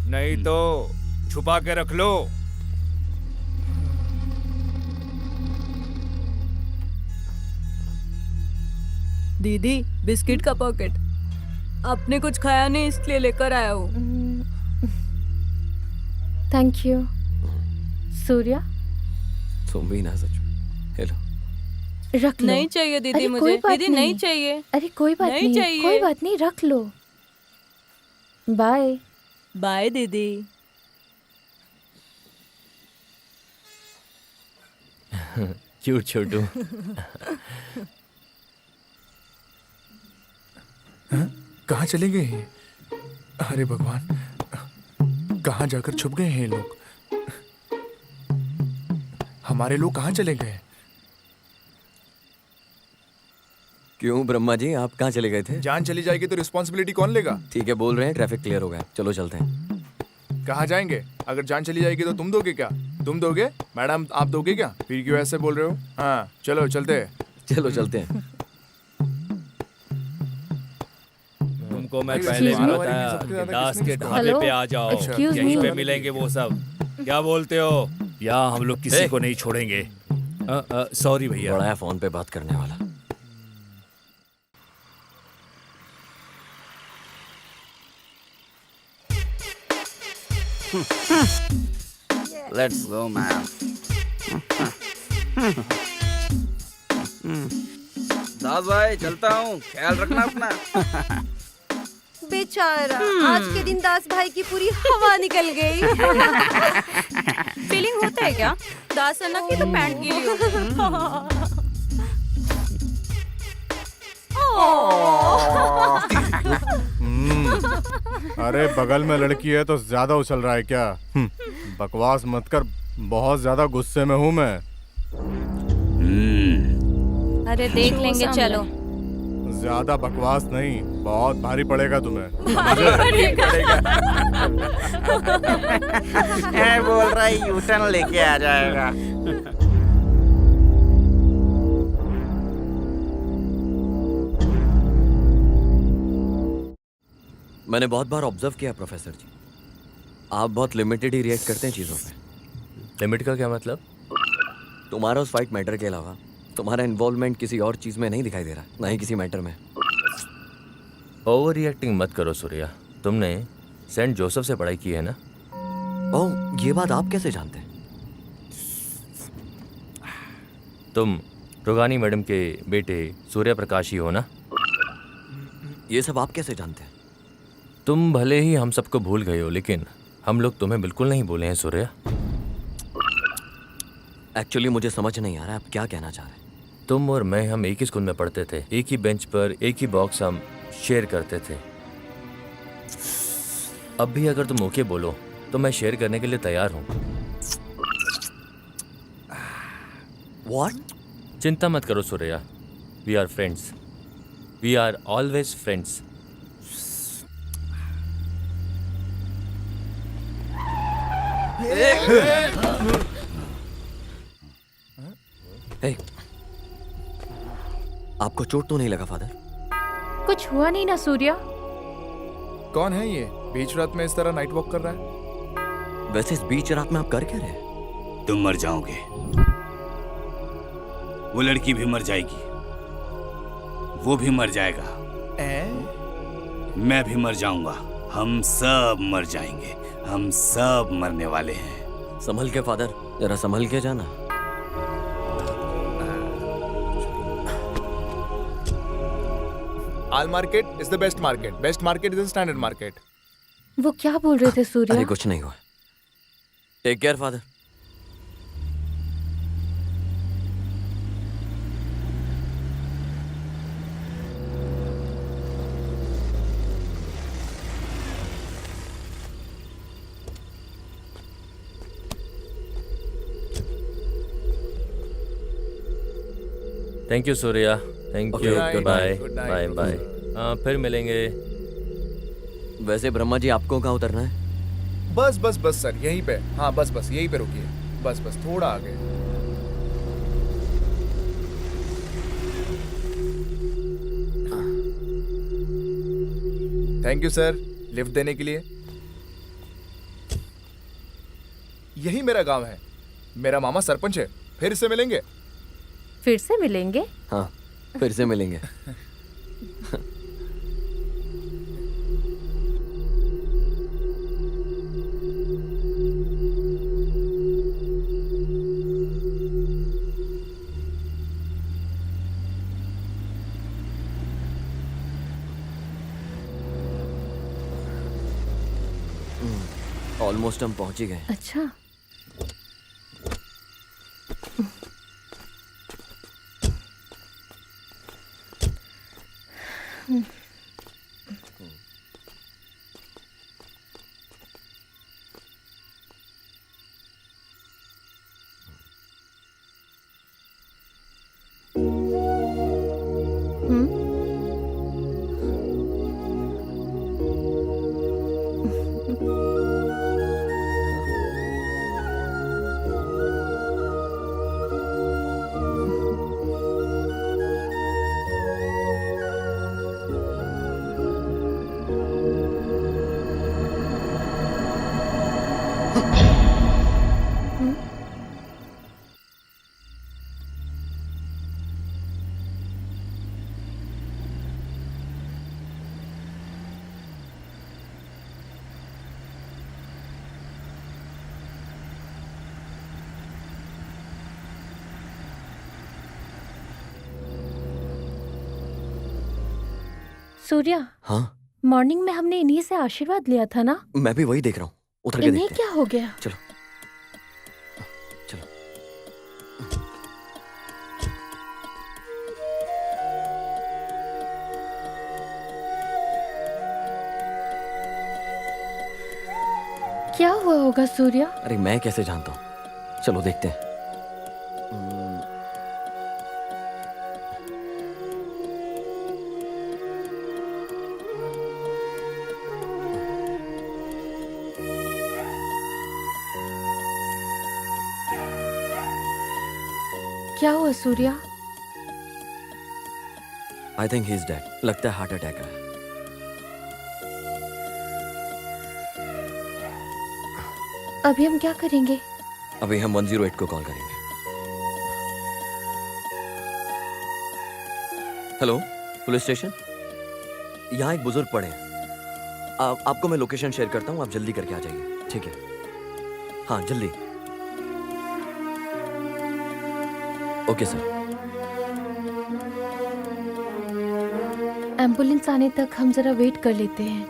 नहीं तो छुपा के रख लो। दीदी बिस्किट का पॉकेट, आपने कुछ खाया नहीं इसलिए लेकर आया हूँ। Thank you. सूर्या तुम भी ना सचो। हेलो रख लो। नहीं चाहिए दीदी अरे मुझे। कोई बात दीदी नहीं चाहिए। अरे कोई बात नहीं नहीं, चाहिए। कोई बात नहीं, रख लो। बाय बाय दीदी। क्यूट छोटू। कहाँ चले गए हैं? अरे भगवान, कहाँ जाकर छुप गए हैं ये लोग? हमारे लोग कहाँ चले गए? क्यों ब्रह्मा जी, आप कहाँ चले गए थे? जान चली जाएगी तो रिस्पॉन्सिबिलिटी कौन लेगा? ठीक है बोल रहे हैं, ट्रैफिक क्लियर हो गया, चलो चलते हैं। कहाँ जाएंगे? अगर जान चली जाएगी तो तुम दोगे क्या? तुम दोगे? मैडम आप दोगे क्या? फिर क्यों ऐसे बोल रहे हो? हाँ चलो चलते हैं। चलो चलते हैं। तुमको मैं Excuse पहले भी me? बताया सबसे ज्यादा दास किसने के इसको- ढाबे Hello? पे आ जाओ, Excuse यहीं me? पे मिलेंगे वो सब। क्या बोलते हो? यहाँ हम लोग किसी को नहीं छोड़ेंगे। सॉरी भैया। बड़ा है फोन पे बात करने वाला। Let's go ma'am. दास भाई चलता हूँ, ख्याल रखना अपना। बेचारा, आज के दिन दास भाई की पूरी हवा निकल गई। फीलिंग होता है क्या? दास अन्ना की तो पैंट गीली हो। अरे बगल में लड़की है तो ज्यादा उछल रहा है क्या? बकवास मत कर, बहुत ज्यादा गुस्से में हूँ मैं। अरे देख लेंगे, चलो। ज्यादा बकवास नहीं, बहुत भारी पड़ेगा तुम्हें। बोल रहा है यूटर्न लेके आ जाएगा। मैंने बहुत बार ऑब्जर्व किया प्रोफेसर जी, आप बहुत लिमिटेड ही रिएक्ट करते हैं चीज़ों पे। लिमिट का क्या मतलब? तुम्हारा उस फाइट मैटर के अलावा तुम्हारा इन्वॉल्वमेंट किसी और चीज़ में नहीं दिखाई दे रहा, ना ही किसी मैटर में। ओवर रिएक्टिंग मत करो सूर्या। तुमने सेंट जोसेफ से पढ़ाई की है ना? ओह, ये बात आप कैसे जानते हैं? तुम रोगानी मैडम के बेटे सूर्य प्रकाश ही हो ना? ये सब आप कैसे जानते हैं? तुम भले ही हम सबको भूल गए हो, लेकिन हम लोग तुम्हें बिल्कुल नहीं भूले हैं सूर्या। एक्चुअली मुझे समझ नहीं आ रहा आप क्या कहना चाह रहे हैं। तुम और मैं, हम एक ही स्कूल में पढ़ते थे, एक ही बेंच पर एक ही बॉक्स हम शेयर करते थे। अब भी अगर तुम ओके बोलो तो मैं शेयर करने के लिए तैयार हूँ। What? चिंता मत करो Surya, we are friends, we are always friends. Hey, आपको चोट तो नहीं लगा फादर? कुछ हुआ नहीं ना सूर्या? कौन है ये बीच रात में इस तरह नाइट वॉक कर रहा है? वैसे इस बीच रात में आप कर क्या रहे? तुम मर जाओगे, वो लड़की भी मर जाएगी, वो भी मर जाएगा, मैं भी मर जाऊंगा, हम सब मर जाएंगे, हम सब मरने वाले हैं। संभल के फादर, जरा संभल के जाना। All market is the best market. Best market is the standard market. वो क्या बोल रहे थे सूर्या? अरे कुछ नहीं हुआ। Take care father. Thank you Surya, thank Okay, you, good night, bye good night. Bye bye. फिर मिलेंगे। वैसे ब्रह्मा जी आपको कहाँ उतरना है? बस बस बस सर, यहीं पे। हाँ बस बस यहीं पे रुकिए। बस बस थोड़ा आगे। थैंक यू सर, लिफ्ट देने के लिए। यही मेरा गांव है। मेरा मामा सरपंच है। फिर से मिलेंगे। फिर से मिलेंगे? हाँ, फिर से मिलेंगे। ऑलमोस्ट हम पहुंच ही गए। अच्छा, सूर्या, हाँ, मॉर्निंग में हमने इन्हीं से आशीर्वाद लिया था ना? मैं भी वही देख रहा हूँ। उतर के इन्हें देखते क्या हो गया? हैं। चलो चलो। क्या हुआ होगा सूर्या? अरे मैं कैसे जानता हूँ? चलो देखते हैं। क्या हुआ Surya? I think he is dead. लगता है हार्ट अटैक है। अभी हम क्या करेंगे? अभी हम 108 को कॉल करेंगे। Hello, police station. यहाँ एक बुजुर्ग पड़े हैं। आपको मैं लोकेशन शेयर करता हूँ, आप जल्दी करके आ जाइए, ठीक है? हाँ, जल्दी। Okay sir. एम्बुलेंस आने तक हम जरा वेट कर लेते हैं।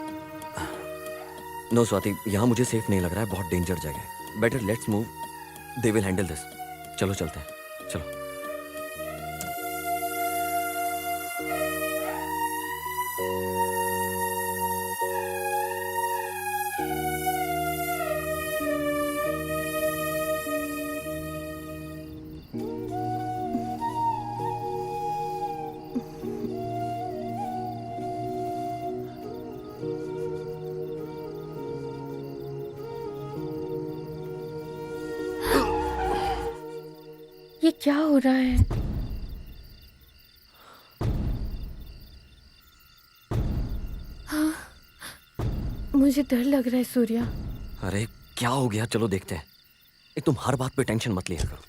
नो स्वाति, यहाँ मुझे सेफ नहीं लग रहा है। बहुत डेंजर जगह है। Better let's move, they will handle this. चलो चलते हैं, चलो। ये क्या हो रहा है? हाँ, मुझे डर लग रहा है सूर्या। अरे क्या हो गया? चलो देखते हैं। तुम हर बात पे टेंशन मत लिया करो।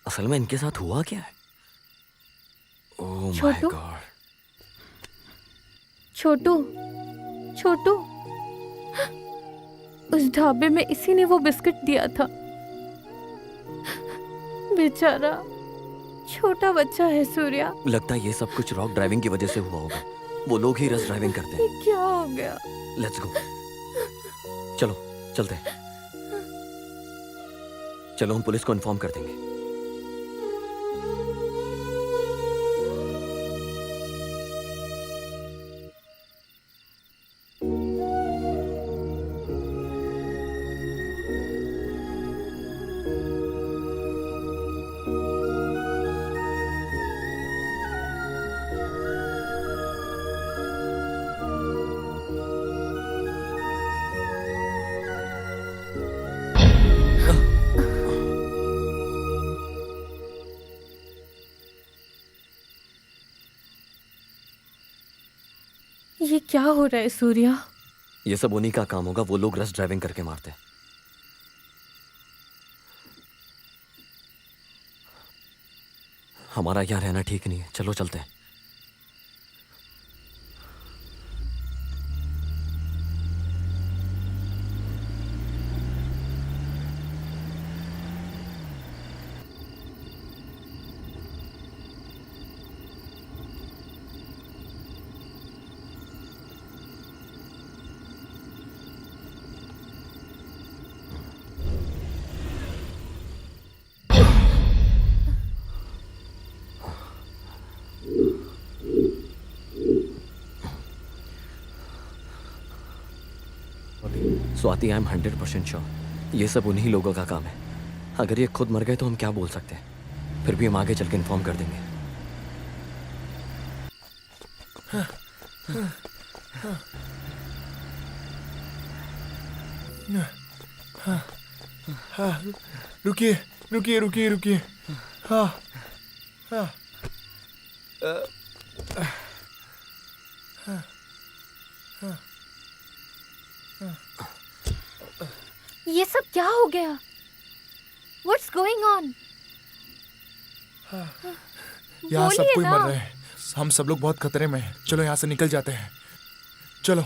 असल में इनके साथ हुआ क्या है? Oh my Chhotu? गॉड। छोटू, छोटू, उस ढाबे में इसी ने वो बिस्किट दिया था। बेचारा छोटा बच्चा है सूर्या। लगता है ये सब कुछ रॉक ड्राइविंग की वजह से हुआ होगा। वो लोग ही रस ड्राइविंग करते ये हैं। क्या हो गया? Let's go. चलो चलते हैं। चलो हम पुलिस को इन्फॉर्म कर देंगे। ये क्या हो रहा है सूर्या? ये सब उन्हीं का काम होगा। वो लोग रस ड्राइविंग करके मारते हैं। हमारा यहाँ रहना ठीक नहीं है। चलो चलते हैं। स्वाति, आई एम 100% श्योर ये सब उन्हीं लोगों का काम है। अगर ये खुद मर गए तो हम क्या बोल सकते हैं? फिर भी हम आगे चल के इन्फॉर्म कर देंगे। रुकिए रुकिए रुकिए रुकिए। हाँ हाँ ये सब क्या हो गया? What's going on? यहाँ सब बोलिए कोई ना। मर रहे हैं। हम सब लोग बहुत खतरे में हैं। चलो यहाँ से निकल जाते हैं। चलो।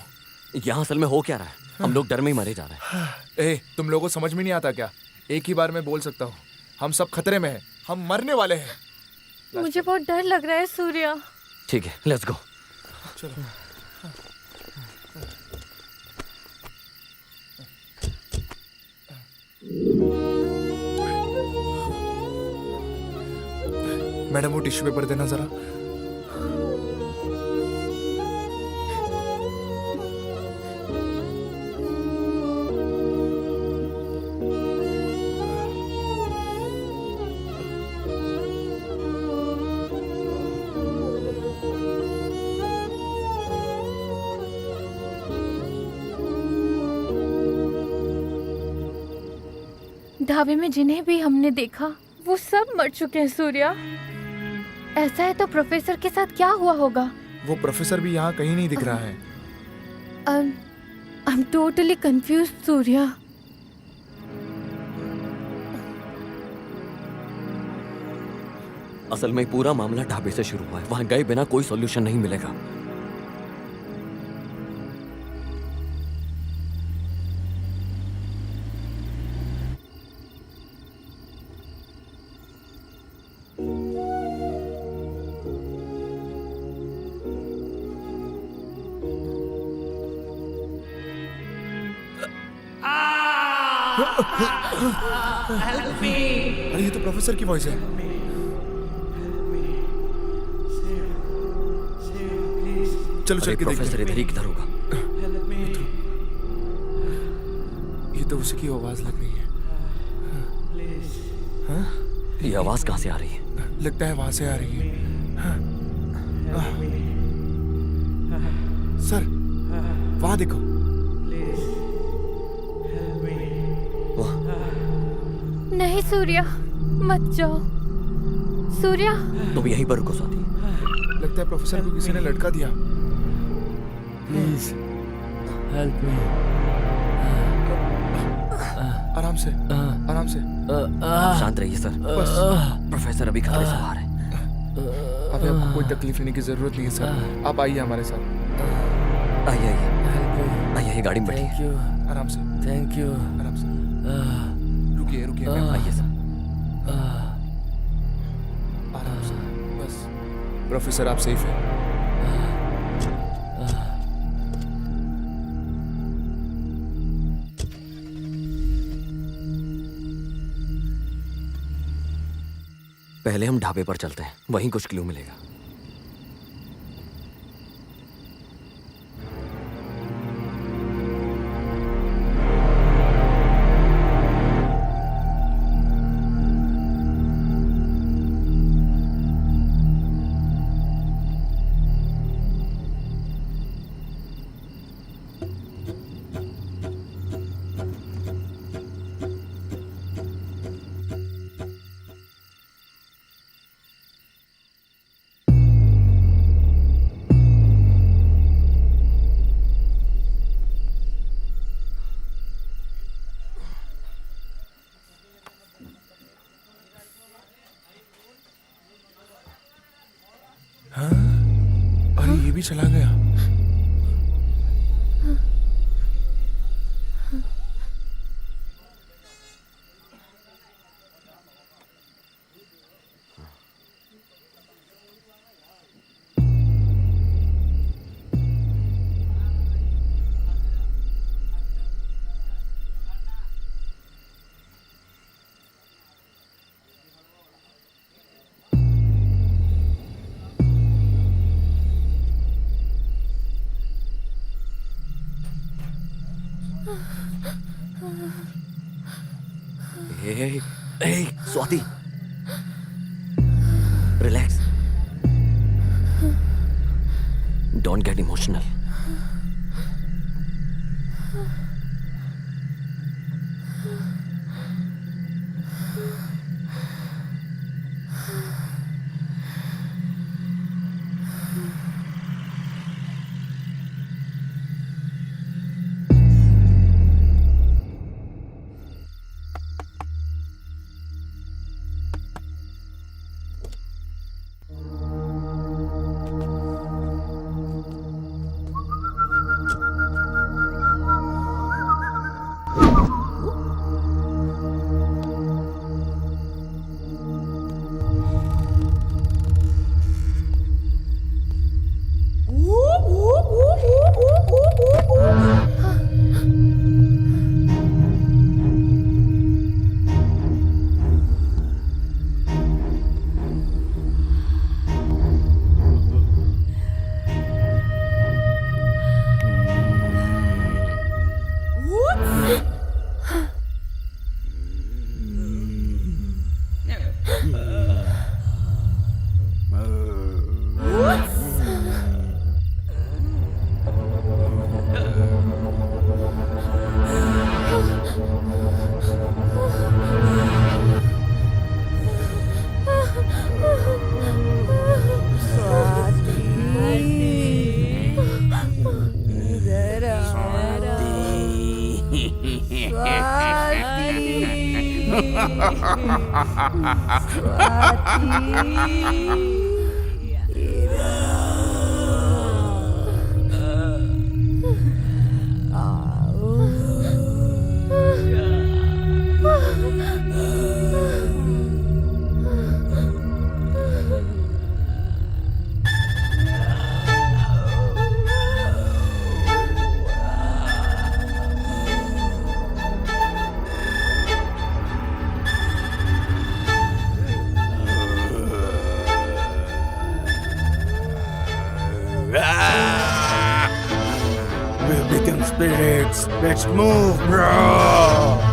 यहाँ असल में हो क्या रहा है? हम लोग डर में ही मरे जा रहे हैं। तुम लोगों को समझ में नहीं आता क्या? एक ही बार मैं बोल सकता हूँ। हम सब खतरे में हैं। हम मरने वाले हैं। मुझे बहुत डर लग रहा है सूर्या। ठीक है, लेट्स गो। चलो। मैडम वो टिश्यू पेपर देना जरा। ढाबे में जिन्हें भी हमने देखा वो सब मर चुके हैं सूर्या। ऐसा है तो प्रोफेसर के साथ क्या हुआ होगा? वो प्रोफेसर भी यहाँ कहीं नहीं दिख रहा है। I'm totally confused Surya. असल में पूरा मामला ढाबे से शुरू हुआ है। वहां गए बिना कोई सॉल्यूशन नहीं मिलेगा। अरे ये तो प्रोफेसर की वॉइस है। चलो चल के प्रोफेसर इधर ही किधर होगा। ये तो उसी की आवाज लग रही है। हाँ? ये आवाज कहाँ से आ रही है? लगता है वहां से आ रही है। सर वहां देखो। नहीं सूर्या, मत जाओ। सूर्या, तुम यहीं पर रुको स्वाति। लगता है प्रोफेसर को किसी ने लटका दिया। Please help me. आराम से, आराम से। आप शांत रहिए सर। बस। प्रोफेसर अभी खतरे से बाहर है। अभी आपको कोई तकलीफ लेने की जरूरत नहीं है सर। आप आइए हमारे साथ। आइए आइए आइए, गाड़ी में बैठिए। Thank you. आराम से, थैंक यू। आराम से। रुकिए रुकिए, आइए सर। आराम से, बस। प्रोफेसर आप सेफ हैं। पहले हम ढाबे पर चलते हैं, वहीं कुछ क्लू मिलेगा। अरे ये भी चला गया। Hey, Swati. Relax. Don't get emotional. We've become spirits. Let's move, bro.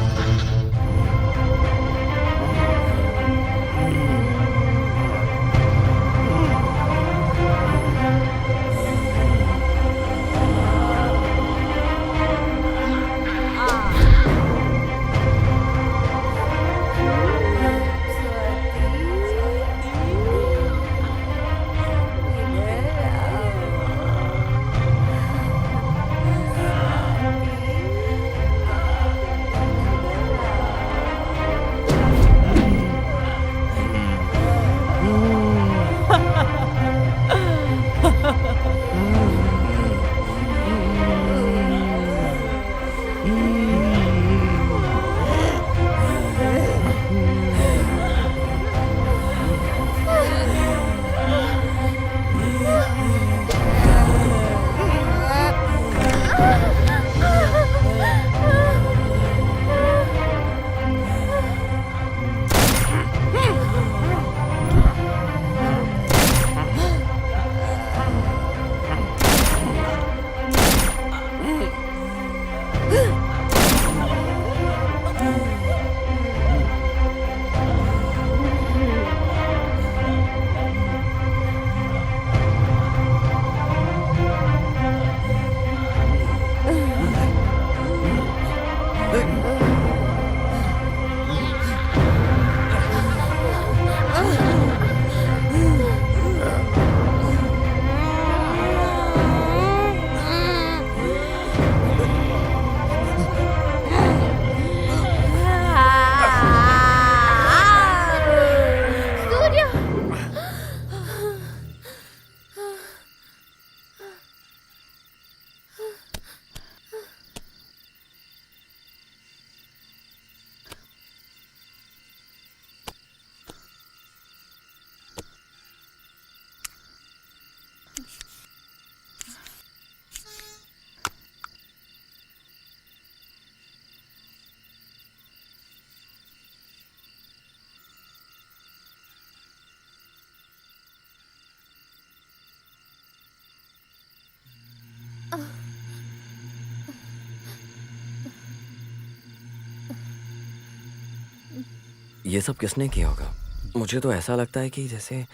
ये सब किसने किया होगा? मुझे तो ऐसा लगता है कि जैसे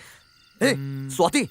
स्वाति,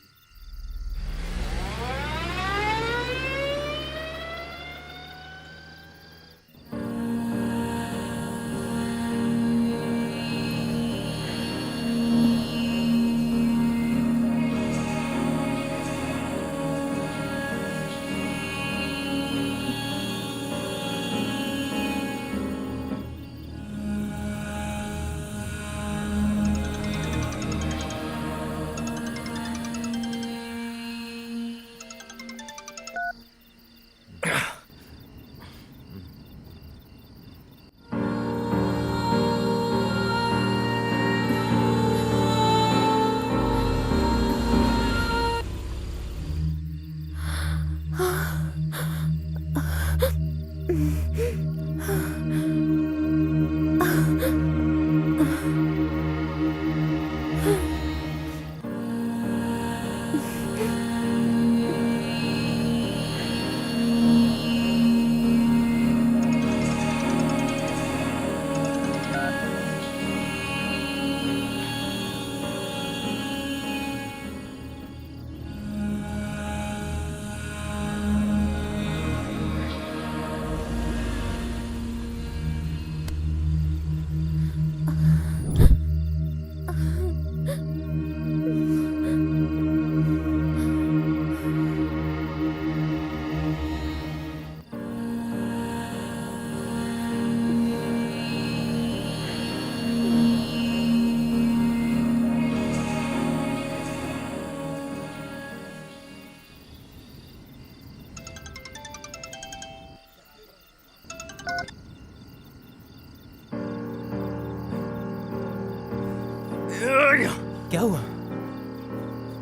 क्या हुआ?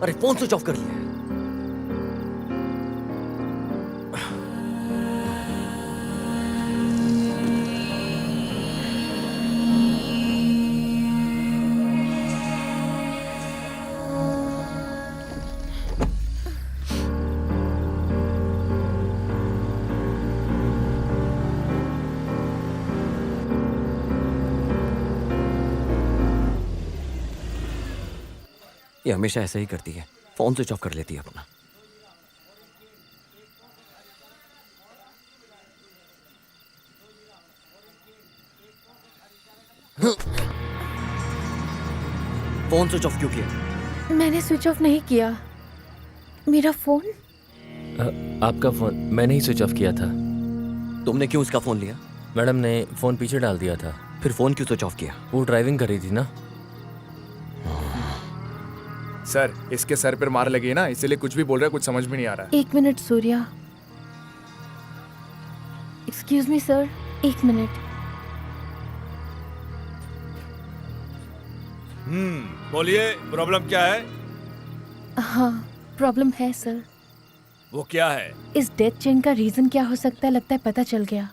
अरे फोन स्विच ऑफ कर लिया। ये हमेशा ऐसा ही करती है, फोन स्विच ऑफ कर लेती है अपना। फोन स्विच ऑफ क्यों किया? मैंने स्विच ऑफ नहीं किया। मेरा फोन? आपका फोन मैंने ही स्विच ऑफ किया था। तुमने क्यों उसका फोन लिया? मैडम ने फोन पीछे डाल दिया था। फिर फोन क्यों स्विच ऑफ किया? वो ड्राइविंग कर रही थी ना। सर, इसके सर पर मार लगी है ना, इसलिए कुछ भी बोल रहा है, कुछ समझ में नहीं आ रहा है। एक minute Surya. Excuse me sir, एक मिनट। बोलिए, प्रॉब्लम क्या है? हाँ, प्रॉब्लम है सर। वो क्या है? इस डेथ चेन का रीजन क्या हो सकता है, लगता है पता चल गया।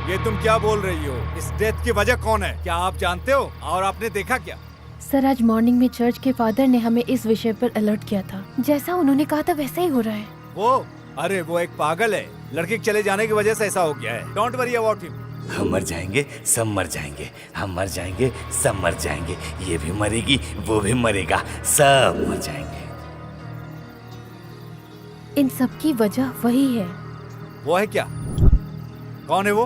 ये तुम क्या बोल रही हो? इस डेथ की वजह कौन है? क्या आप जानते हो? और आपने देखा क्या? सर, आज मॉर्निंग में चर्च के फादर ने हमें इस विषय पर अलर्ट किया था। जैसा उन्होंने कहा था वैसा ही हो रहा है। अरे वो एक पागल है। लड़के के चले जाने की वजह से ऐसा हो गया है। Don't worry about him. हम मर जाएंगे, सब मर जाएंगे, हम मर जाएंगे, सब मर जाएंगे, ये भी मरेगी, वो भी मरेगा, सब मर जाएंगे। इन सब की वजह वही है। वो है क्या? कौन है वो?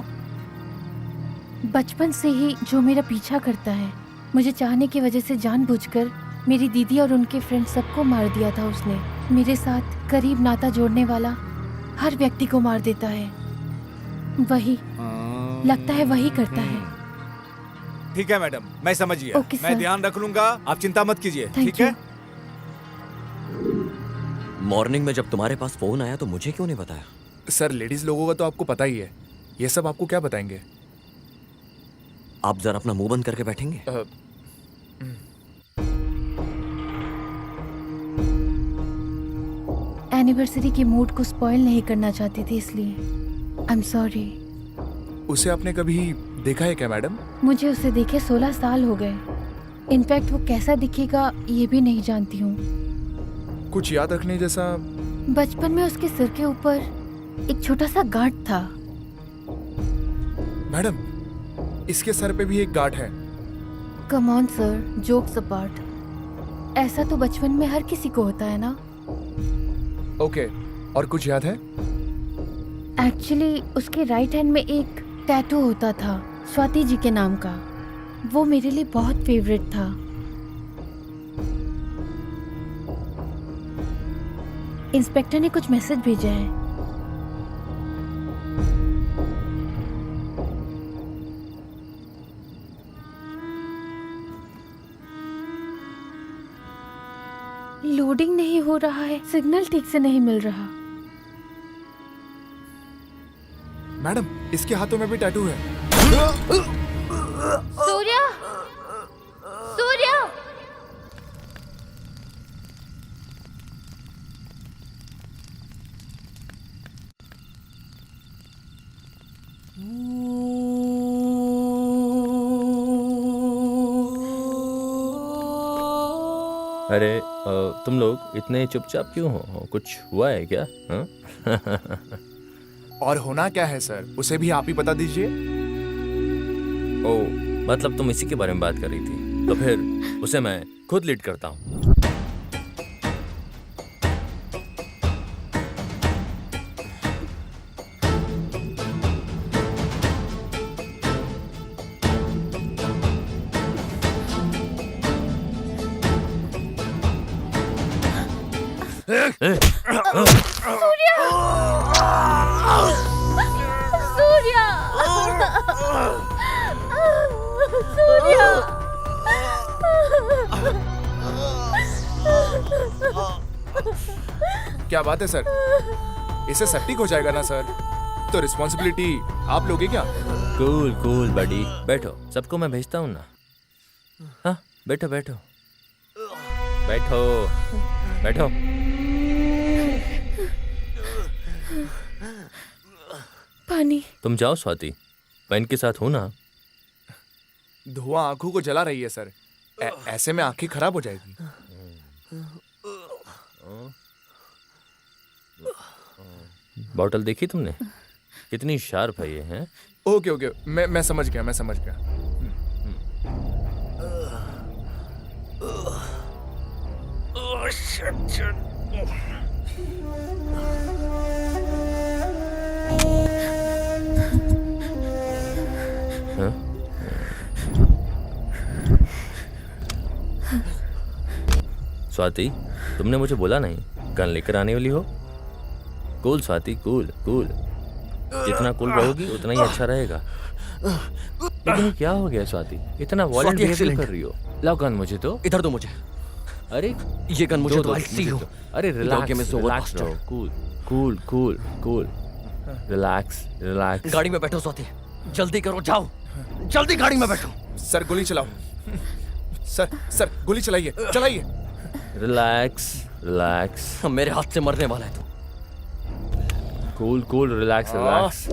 बचपन से ही जो मेरा पीछा करता है, मुझे चाहने की वजह से जानबूझकर मेरी दीदी और उनके फ्रेंड सबको मार दिया था उसने। मेरे साथ करीब नाता जोड़ने वाला हर व्यक्ति को मार देता है। वही लगता है वही करता है। ठीक है मैडम, मैं समझ गया। ओके, मैं सर। ध्यान रख लूंगा, आप चिंता मत कीजिए। थैंक ठीक है? मॉर्निंग में जब तुम्हारे पास फोन आया तो मुझे क्यों नहीं बताया? सर, लेडीज लोगों का तो आपको पता ही है, ये सब आपको क्या बताएंगे? आप जरा अपना मुंह बंद करके बैठेंगे? एनिवर्सरी के मूड को स्पॉइल नहीं करना चाहती थी, इसलिए आई एम सॉरी। उसे आपने कभी देखा है क्या मैडम? मुझे उसे देखे 16 साल हो गए। इनफैक्ट वो कैसा दिखेगा ये भी नहीं जानती हूँ। कुछ याद रखने जैसा? बचपन में उसके सिर के ऊपर एक छोटा सा गांठ था। मैडम, इसके सर पे भी एक गांठ है। Come on sir, jokes apart, ऐसा तो बचपन में हर किसी को होता है ना। ओके, और कुछ याद है? एक्चुअली उसके राइट हैंड में एक टैटू होता था स्वाति जी के नाम का। वो मेरे लिए बहुत फेवरेट था। इंस्पेक्टर ने कुछ मैसेज भेजा है। लोडिंग नहीं हो रहा है, सिग्नल ठीक से नहीं मिल रहा। मैडम, इसके हाथों में भी टैटू है। सूर्या, सूर्या, अरे तुम लोग इतने चुपचाप क्यों हो? कुछ हुआ है क्या? हाँ? और होना क्या है सर, उसे भी आप ही बता दीजिए। ओ, मतलब तुम इसी के बारे में बात कर रही थी, तो फिर उसे मैं खुद लीड करता हूँ। सूर्या, सूर्या, क्या बात है सर, इसे सेप्टिक हो जाएगा ना सर, तो रिस्पॉन्सिबिलिटी आप लोगे क्या? कूल कूल बडी, बैठो, सबको मैं भेजता हूँ ना। हाँ, बैठो बैठो बैठो बैठो। पानी। तुम जाओ स्वाति, मैं इनके साथ हूं ना। धुआं आंखों को जला रही है सर, ऐसे में आंखें खराब हो जाएगी। बॉटल देखी तुमने? कितनी शार्प है ये, हैं? ओके ओके, मैं समझ गया, मैं समझ गया। हाँ? स्वाति, तुमने मुझे बोला नहीं गन लेकर आने वाली हो? कूल स्वाति, कूल कूल, जितना कूल रहोगी उतना ही अच्छा रहेगा। लेकिन क्या हो गया स्वाति, इतना वॉलेंट बिहेव कर रही हो? लाओ गन मुझे तो। इधर दो मुझे। अरे ये गन मुझे दो, I'll see you। अरे रिलैक्स में रिलैक्स रहो, cool cool cool cool, relax relax. गाड़ी में बैठो स्वाति, जल्दी करो, जाओ जल्दी गाड़ी में बैठो। सर गोली चलाओ, सर गोली चलाइए, चलाइए। रिलैक्स रिलैक्स, मेरे हाथ से मरने वाला है तू। Cool cool, relax relax.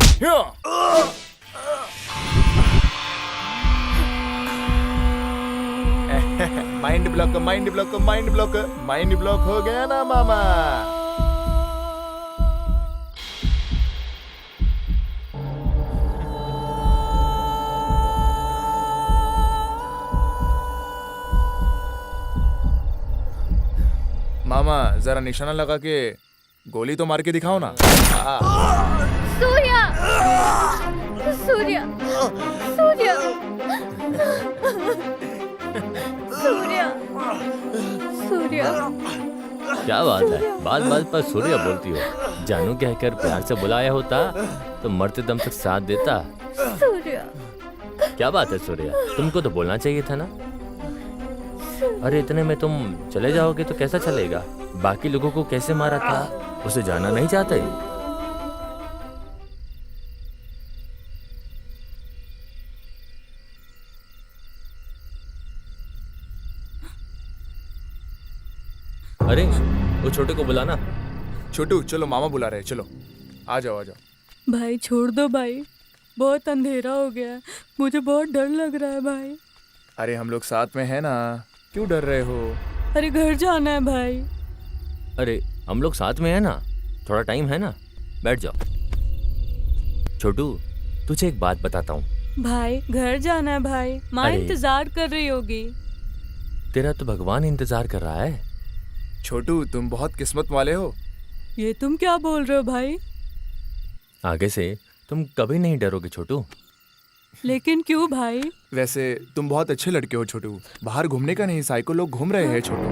Mind block, mind block, mind block, mind block हो गया ना मामा। मामा जरा निशाना लगा के गोली तो मार के दिखाओ ना। सूर्या, सूर्या, सूर्या, सूर्या, सूर्या। क्या बात है, बात बात पर सूर्य बोलती हो। जानू कहकर प्यार से बुलाया होता तो मरते दम तक साथ देता। सूर्या, क्या बात है सूर्य, तुमको तो बोलना चाहिए था ना। अरे इतने में तुम चले जाओगे तो कैसा चलेगा? बाकी लोगों को कैसे मारा था उसे जानना नहीं चाहते? अरे वो छोटे को बुलाना। छोटू चलो, मामा बुला रहे हैं, चलो आ जाओ आ जाओ। भाई छोड़ दो भाई, बहुत अंधेरा हो गया है, मुझे बहुत डर लग रहा है भाई। अरे हम लोग साथ में हैं ना, क्यों डर रहे हो? अरे घर जाना है भाई। अरे हम लोग साथ में है ना, थोड़ा टाइम है ना, बैठ जाओ। छोटू तुझे एक बात बताता हूँ। भाई घर जाना है भाई, माँ अरे। इंतजार कर रही होगी। तेरा तो भगवान इंतजार कर रहा है। छोटू तुम बहुत किस्मत वाले हो। ये तुम क्या बोल रहे हो भाई? आगे से तुम कभी नहीं डरोगे छोटू। लेकिन क्यों भाई? वैसे तुम बहुत अच्छे लड़के हो छोटू। बाहर घूमने का नहीं, साइको लोग घूम रहे हैं छोटू।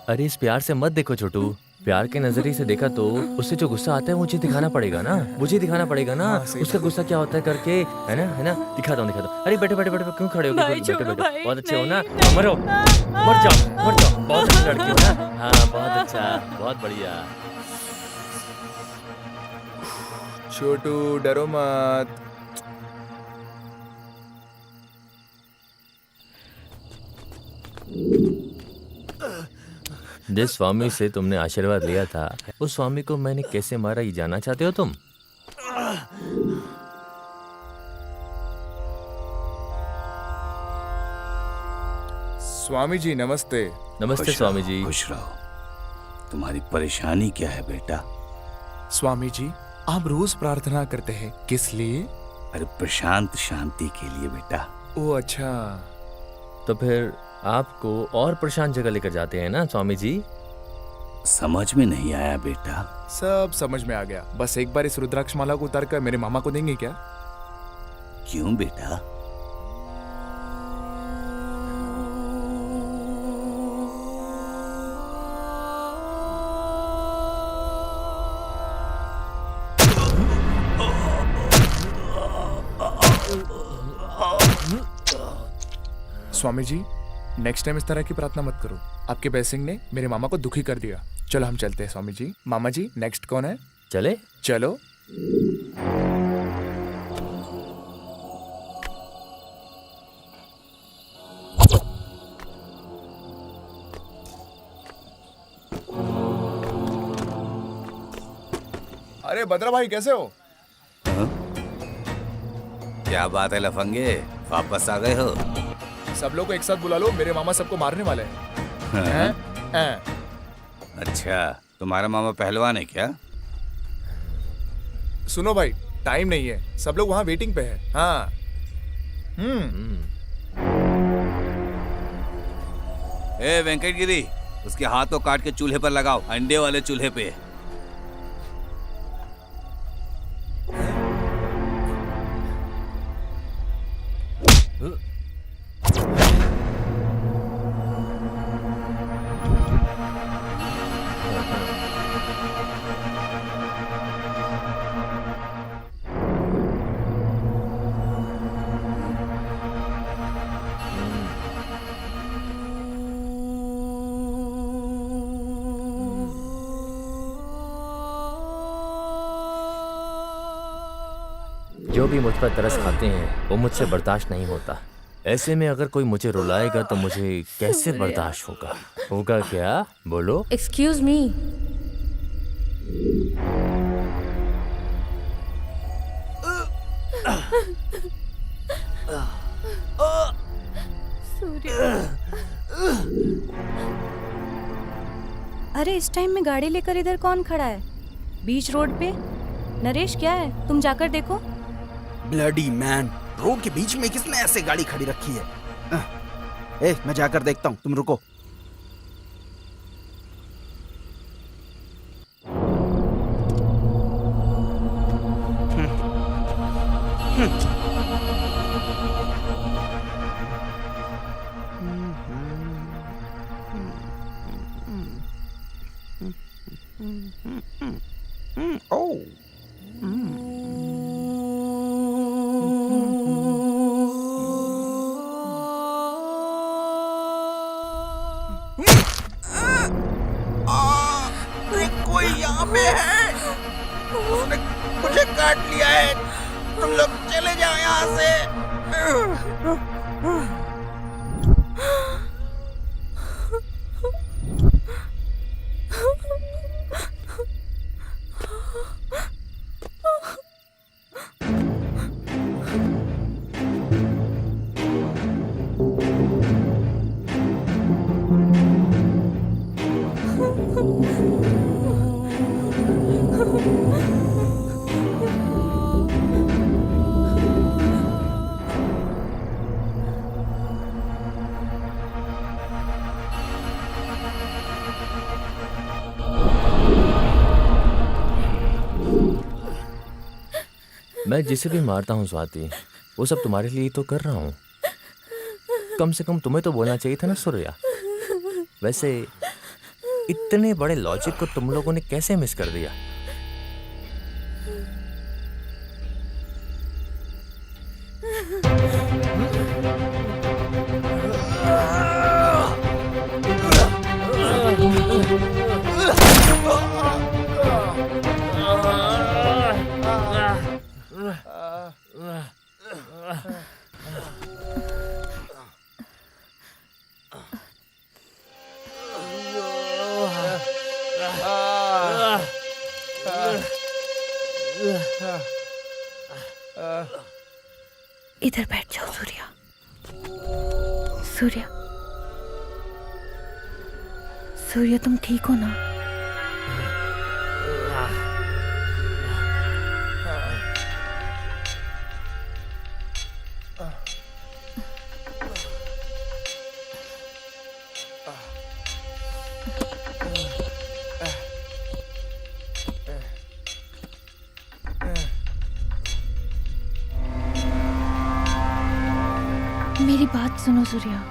अरे इस प्यार से मत देखो छोटू। प्यार के नजरिए से देखा तो उससे जो गुस्सा आता है मुझे दिखाना पड़ेगा ना, मुझे दिखाना पड़ेगा ना उसका गुस्सा क्या होता है करके, है ना। दिखाता हूँ। अरे बैठे बैठे बैठे क्यों खड़े हो भाई, बैठे छोड़ो बैठे भाई, बहुत अच्छे हो नहीं, ना। नहीं। मरो, मर जाओ बहुत अच्छे लड़के हो ना। हाँ बहुत अच्छा, बहुत बढ़िया। छोटू डरो मत। जिस स्वामी से तुमने आशीर्वाद लिया था उस स्वामी को मैंने कैसे मारा ये जानना चाहते हो तुम? स्वामी जी नमस्ते। नमस्ते खुश स्वामी रहो, जी। खुश रहो। तुम्हारी परेशानी क्या है बेटा? स्वामी जी आप रोज प्रार्थना करते हैं, किस लिए? अरे प्रशांत शांति के लिए बेटा। ओ अच्छा। तो फिर आपको और प्रशांत जगह लेकर जाते हैं ना स्वामी जी? समझ में नहीं आया बेटा। सब समझ में आ गया। बस एक बार इस रुद्राक्ष माला को उतार कर मेरे मामा को देंगे क्या? क्यों बेटा? स्वामी जी नेक्स्ट टाइम इस तरह की प्रार्थना मत करो। आपके ब्लेसिंग ने मेरे मामा को दुखी कर दिया। चलो हम चलते हैं स्वामी जी। मामा जी नेक्स्ट कौन है? चले चलो। अरे बद्रा भाई कैसे हो? हाँ? क्या बात है लफंगे, वापस आ गए हो? सब लोग को एक साथ बुला लो, मेरे मामा सबको मारने वाले हैं। हाँ? हैं? अच्छा, तुम्हारा मामा पहलवान है क्या? सुनो भाई टाइम नहीं है, सब लोग वहाँ वेटिंग पे है। हाँ। ए वेंकट गिरी, उसके हाथ को काट के चूल्हे पर लगाओ, अंडे वाले चूल्हे पे। जो भी मुझ पर तरस खाते हैं वो मुझसे बर्दाश्त नहीं होता। ऐसे में अगर कोई मुझे रुलाएगा तो मुझे कैसे बर्दाश्त होगा? होगा क्या? बोलो। Excuse me. अरे इस टाइम में गाड़ी लेकर इधर कौन खड़ा है? बीच रोड पे? नरेश क्या है? तुम जाकर देखो। ब्लडी मैन, रोड के बीच में किसने ऐसे गाड़ी खड़ी रखी है? मैं जाकर देखता हूँ, तुम रुको। कोई यहाँ पे है, उसने मुझे काट लिया है। तुम लोग चले जाओ यहाँ से। मैं जिसे भी मारता हूँ स्वाति, वो सब तुम्हारे लिए तो कर रहा हूँ। कम से कम तुम्हें तो बोलना चाहिए था ना सूर्या। वैसे इतने बड़े लॉजिक को तुम लोगों ने कैसे मिस कर दिया? इधर बैठ जाओ सूर्या। सूर्या, सूर्या तुम ठीक हो ना? मेरी बात सुनो सूर्या।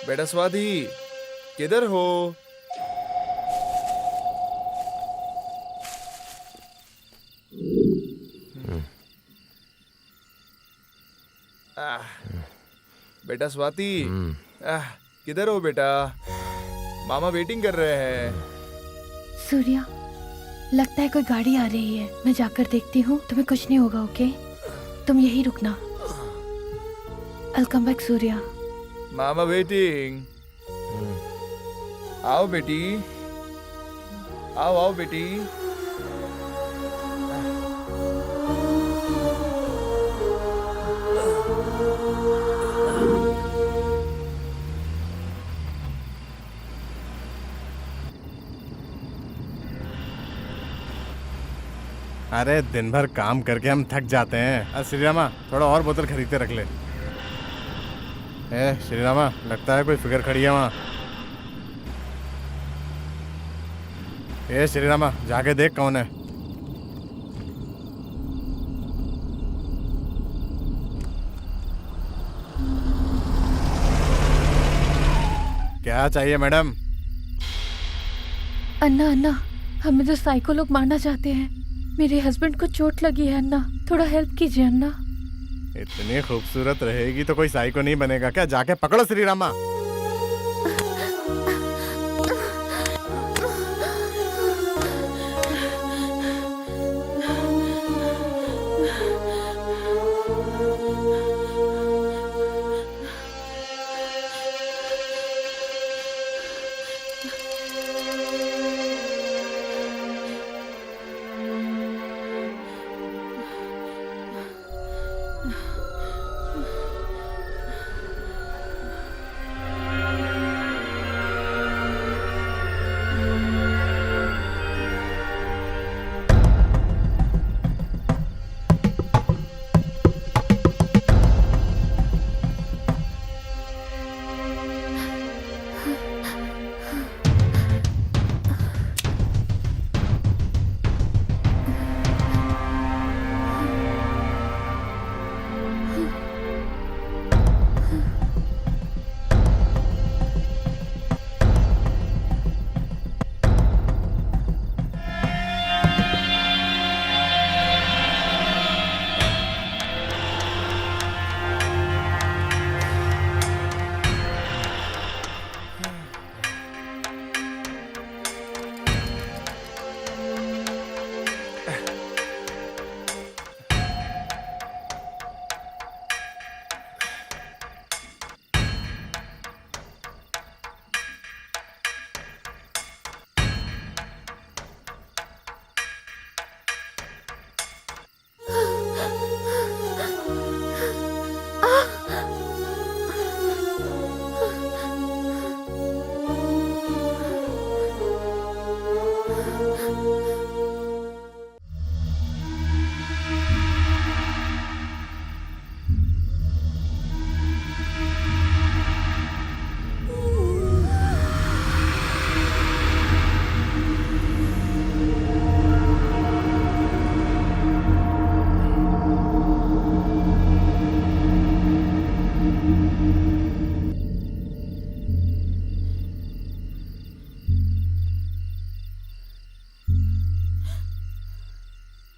बेटा स्वाति, किधर हो? बेटा स्वाति, किधर हो बेटा? मामा वेटिंग कर रहे हैं। सूर्या, लगता है कोई गाड़ी आ रही है, मैं जाकर देखती हूँ। तुम्हें कुछ नहीं होगा, ओके? तुम यहीं रुकना। I'll come back, Surya. मामा वेटिंग। आओ बेटी, आओ आओ बेटी। अरे दिन भर काम करके हम थक जाते हैं। श्री रामा, थोड़ा और बोतल खरीदते रख ले। श्री रामा, लगता है कोई फिगर खड़ी है वहाँ। श्री रामा, जाके देख कौन है। क्या चाहिए मैडम? अन्ना, अन्ना, हमें तो साइको लोग मारना चाहते हैं। मेरे हस्बैंड को चोट लगी है अन्ना, थोड़ा हेल्प कीजिए अन्ना। इतनी खूबसूरत रहेगी तो कोई साइको नहीं बनेगा क्या? जाके पकड़ो श्री रामा।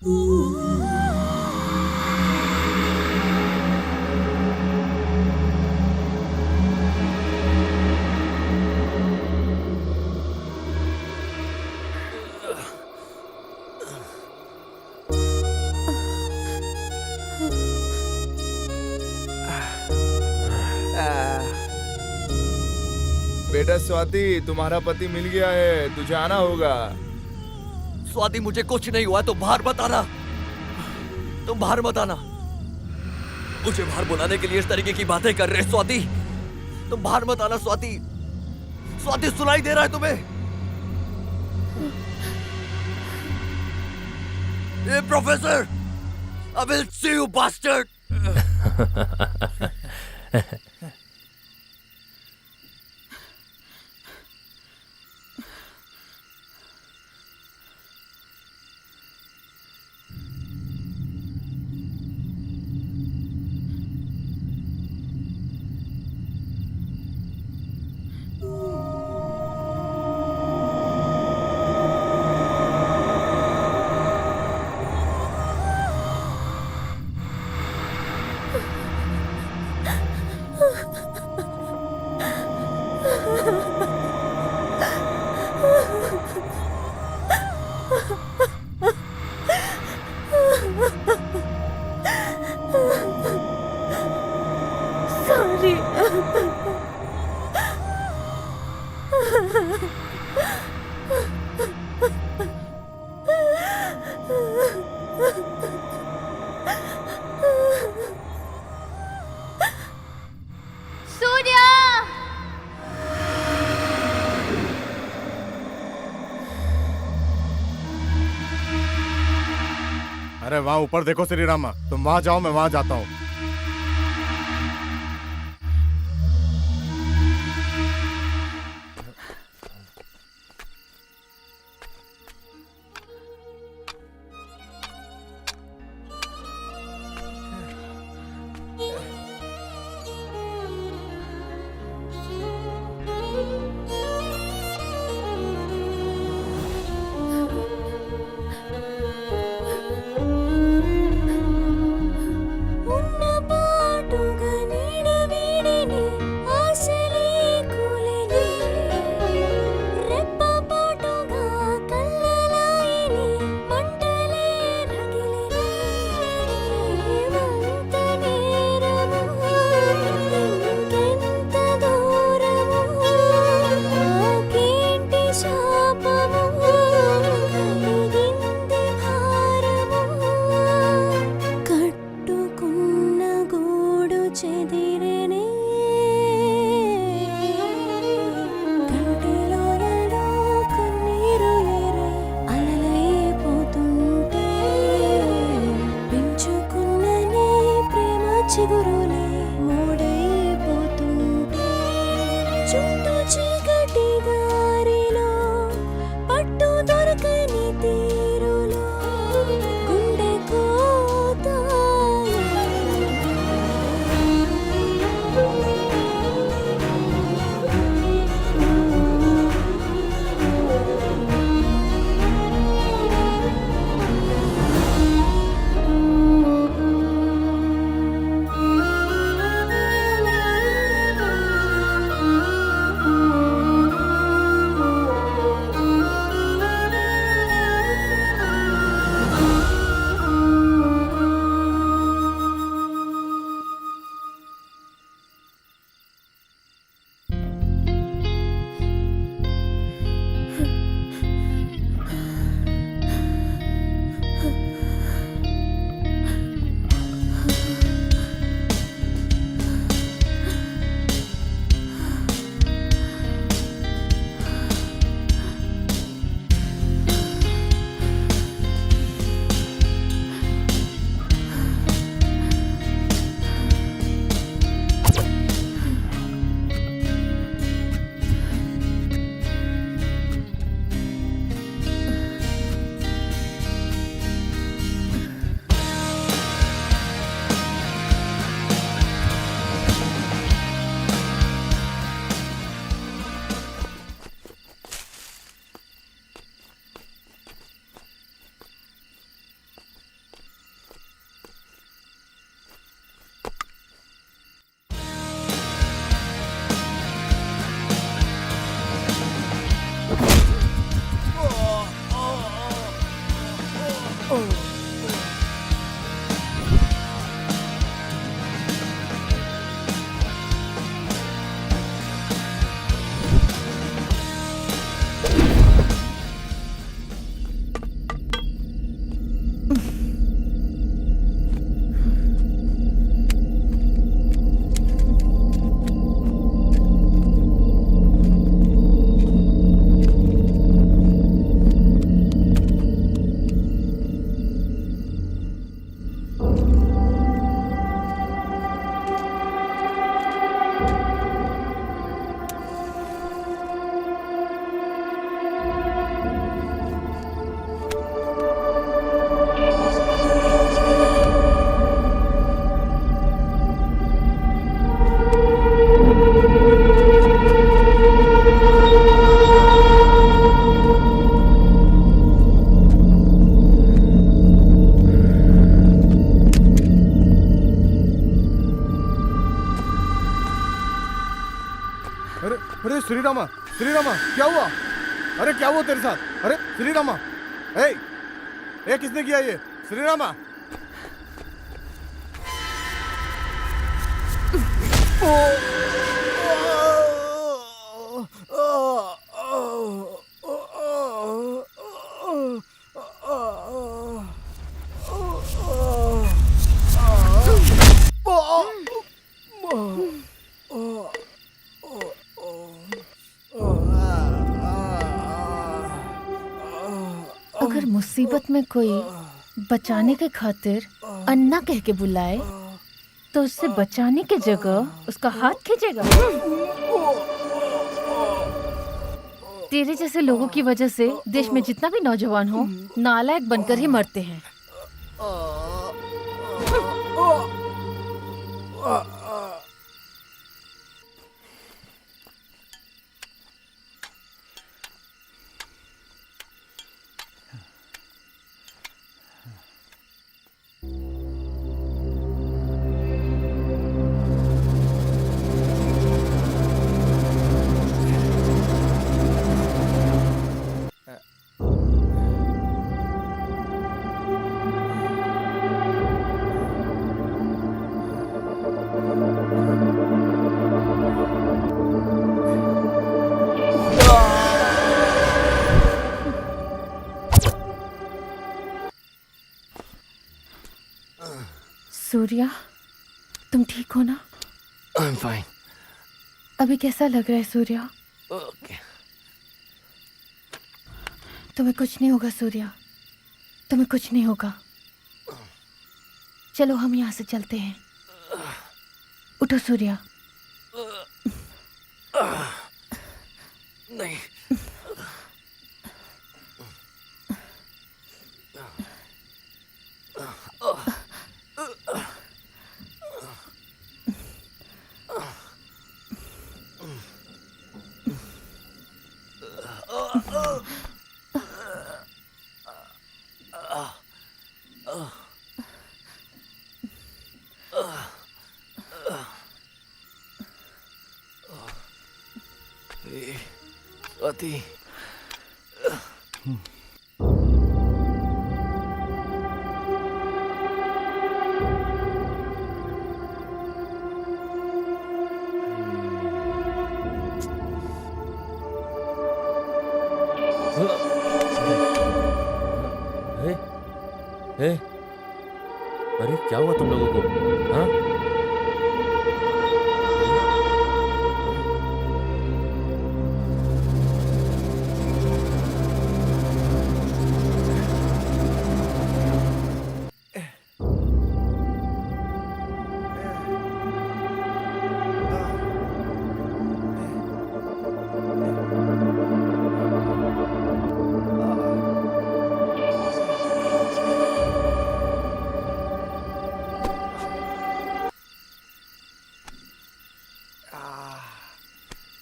बेटा स्वाति, तुम्हारा पति मिल गया है, तुझे आना होगा। स्वाति मुझे कुछ नहीं हुआ, तुम बाहर मत आना, तुम बाहर मत आना। मुझे बाहर बुलाने के लिए इस तरीके की बातें कर रहे स्वाति, तुम बाहर मत आना स्वाति। स्वाति सुनाई दे रहा है तुम्हें? ए professor, I will see you bastard. अरे वहाँ ऊपर देखो श्री रामा, तुम वहाँ जाओ, मैं वहाँ जाता हूँ। श्रीरामा, श्रीरामा, क्या हुआ? अरे क्या हुआ तेरे साथ? अरे श्रीरामा, ए, किसने किया ये? श्रीरामा, अगर मुसीबत में कोई बचाने के खातिर अन्ना कह के बुलाए तो उससे बचाने की जगह उसका हाथ खींचेगा। तेरे जैसे लोगों की वजह से देश में जितना भी नौजवान हो नालायक बनकर ही मरते हैं। सूर्या, तुम ठीक हो ना? I'm fine. अभी कैसा लग रहा है सूर्या? Okay. तुम्हें कुछ नहीं होगा सूर्या, तुम्हें कुछ नहीं होगा। चलो हम यहाँ से चलते हैं। उठो सूर्या। नहीं। स्वाति, ए, अरे क्या हुआ तुम लोगों को? हाँ?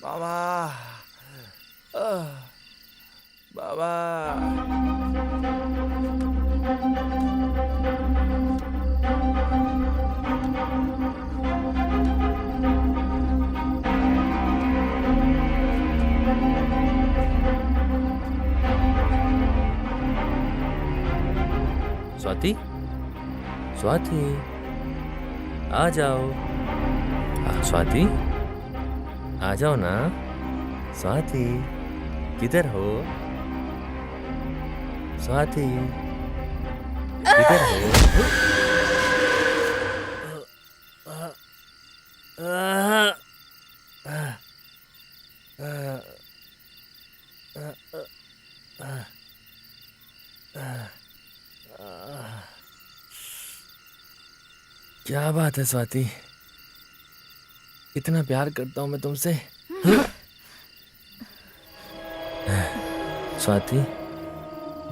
बाबा, बाबा, स्वाति, स्वाति, आ जाओ। स्वाति, आ जाओ ना। स्वाति, किधर हो? स्वाति, किधर हो? क्या बात है स्वाति, इतना प्यार करता हूँ मैं तुमसे। स्वाति,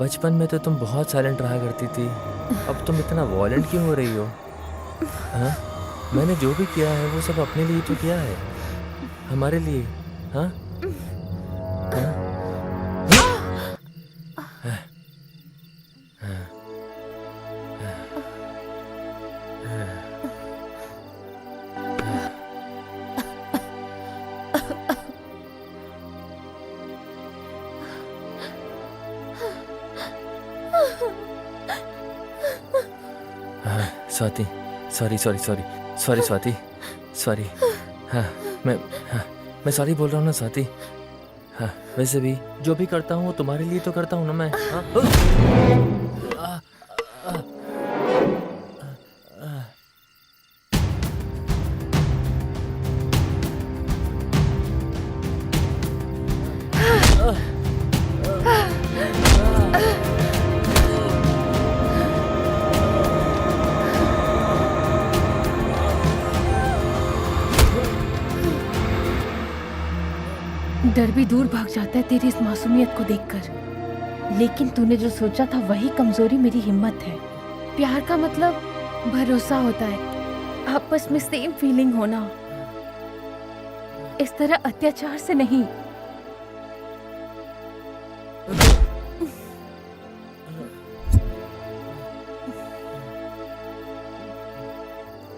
बचपन में तो तुम बहुत साइलेंट रहा करती थी, अब तुम इतना वॉयलेंट क्यों हो रही हो? हाँ? मैंने जो भी किया है वो सब अपने लिए तो किया है, हमारे लिए। हाँ? हाँ? Swati, sorry sorry sorry sorry Swati, sorry. हाँ मैं सॉरी बोल रहा हूँ ना स्वाति। हाँ वैसे भी जो भी करता हूँ वो तुम्हारे लिए तो करता हूँ ना मैं। डर भी दूर भाग जाता है तेरी इस मासूमियत को देखकर। लेकिन तूने जो सोचा था वही कमजोरी मेरी हिम्मत है। प्यार का मतलब भरोसा होता है, आपस में सेम फीलिंग होना, इस तरह अत्याचार से नहीं।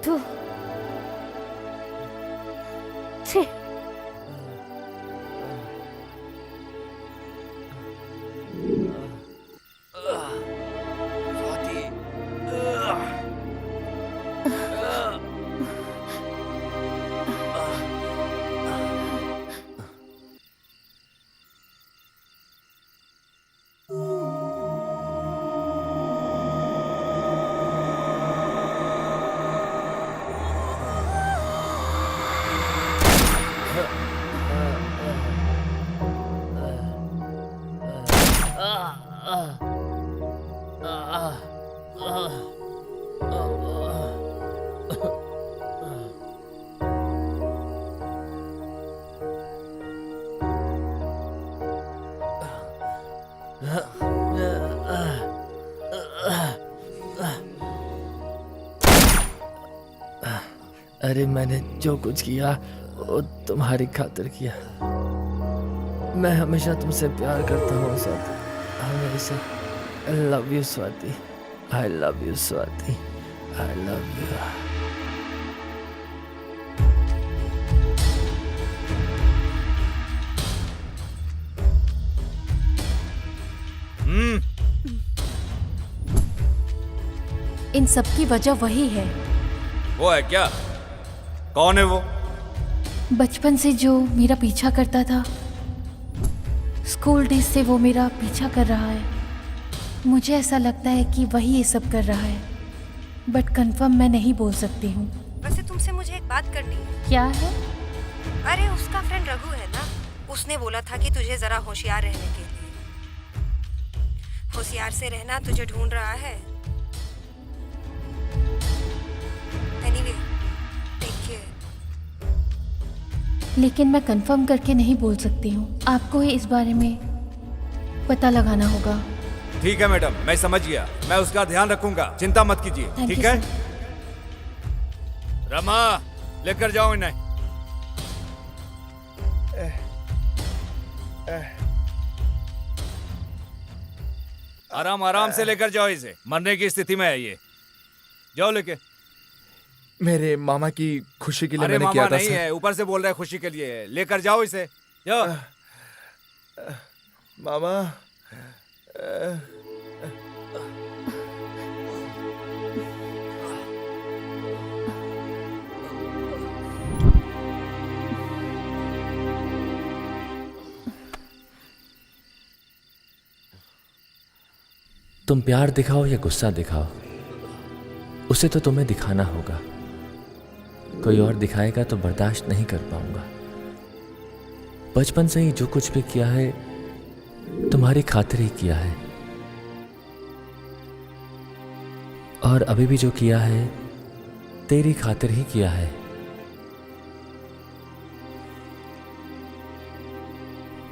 तू छी। अरे मैंने जो कुछ किया वो तुम्हारी खातिर किया। मैं हमेशा तुमसे प्यार करता हूँ स्वाति, हमेशा। I love you Swati, I love you Swati, I love you. इन सब की वजह वही है। वो है क्या? कौन है वो? बचपन से जो मेरा पीछा करता था, स्कूल डेज से वो मेरा पीछा कर रहा है। मुझे ऐसा लगता है कि वही ये सब कर रहा है, बट कंफर्म मैं नहीं बोल सकती हूँ। वैसे तुमसे मुझे एक बात करनी है। क्या है? अरे उसका फ्रेंड रघु है ना, उसने बोला था कि तुझे जरा होशियार रहने के लिए। होशियार से रहना, तुझे ढूंढ रहा है। Anyway, take care. लेकिन मैं कंफर्म करके नहीं बोल सकती हूँ, आपको ही इस बारे में पता लगाना होगा। ठीक है मैडम, मैं समझ गया। मैं उसका ध्यान रखूंगा, चिंता मत कीजिए। ठीक है रमा, लेकर जाओ इन्हें। आराम आराम से लेकर जाओ इसे, मरने की स्थिति में है ये। जाओ लेके। मेरे मामा की खुशी के लिए अरे मैंने किया मामा था नहीं है, ऊपर से बोल रहा है खुशी के लिए। लेकर जाओ इसे, जाओ। मामा तुम प्यार दिखाओ या गुस्सा दिखाओ, उसे तो तुम्हें दिखाना होगा। कोई और दिखाएगा तो बर्दाश्त नहीं कर पाऊंगा। बचपन से ही जो कुछ भी किया है तुम्हारी खातिर ही किया है, और अभी भी जो किया है तेरी खातिर ही किया है।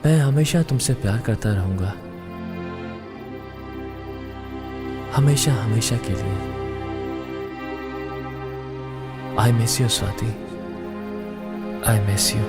मैं हमेशा तुमसे प्यार करता रहूंगा, हमेशा हमेशा के लिए। I miss you, Swati. I miss you.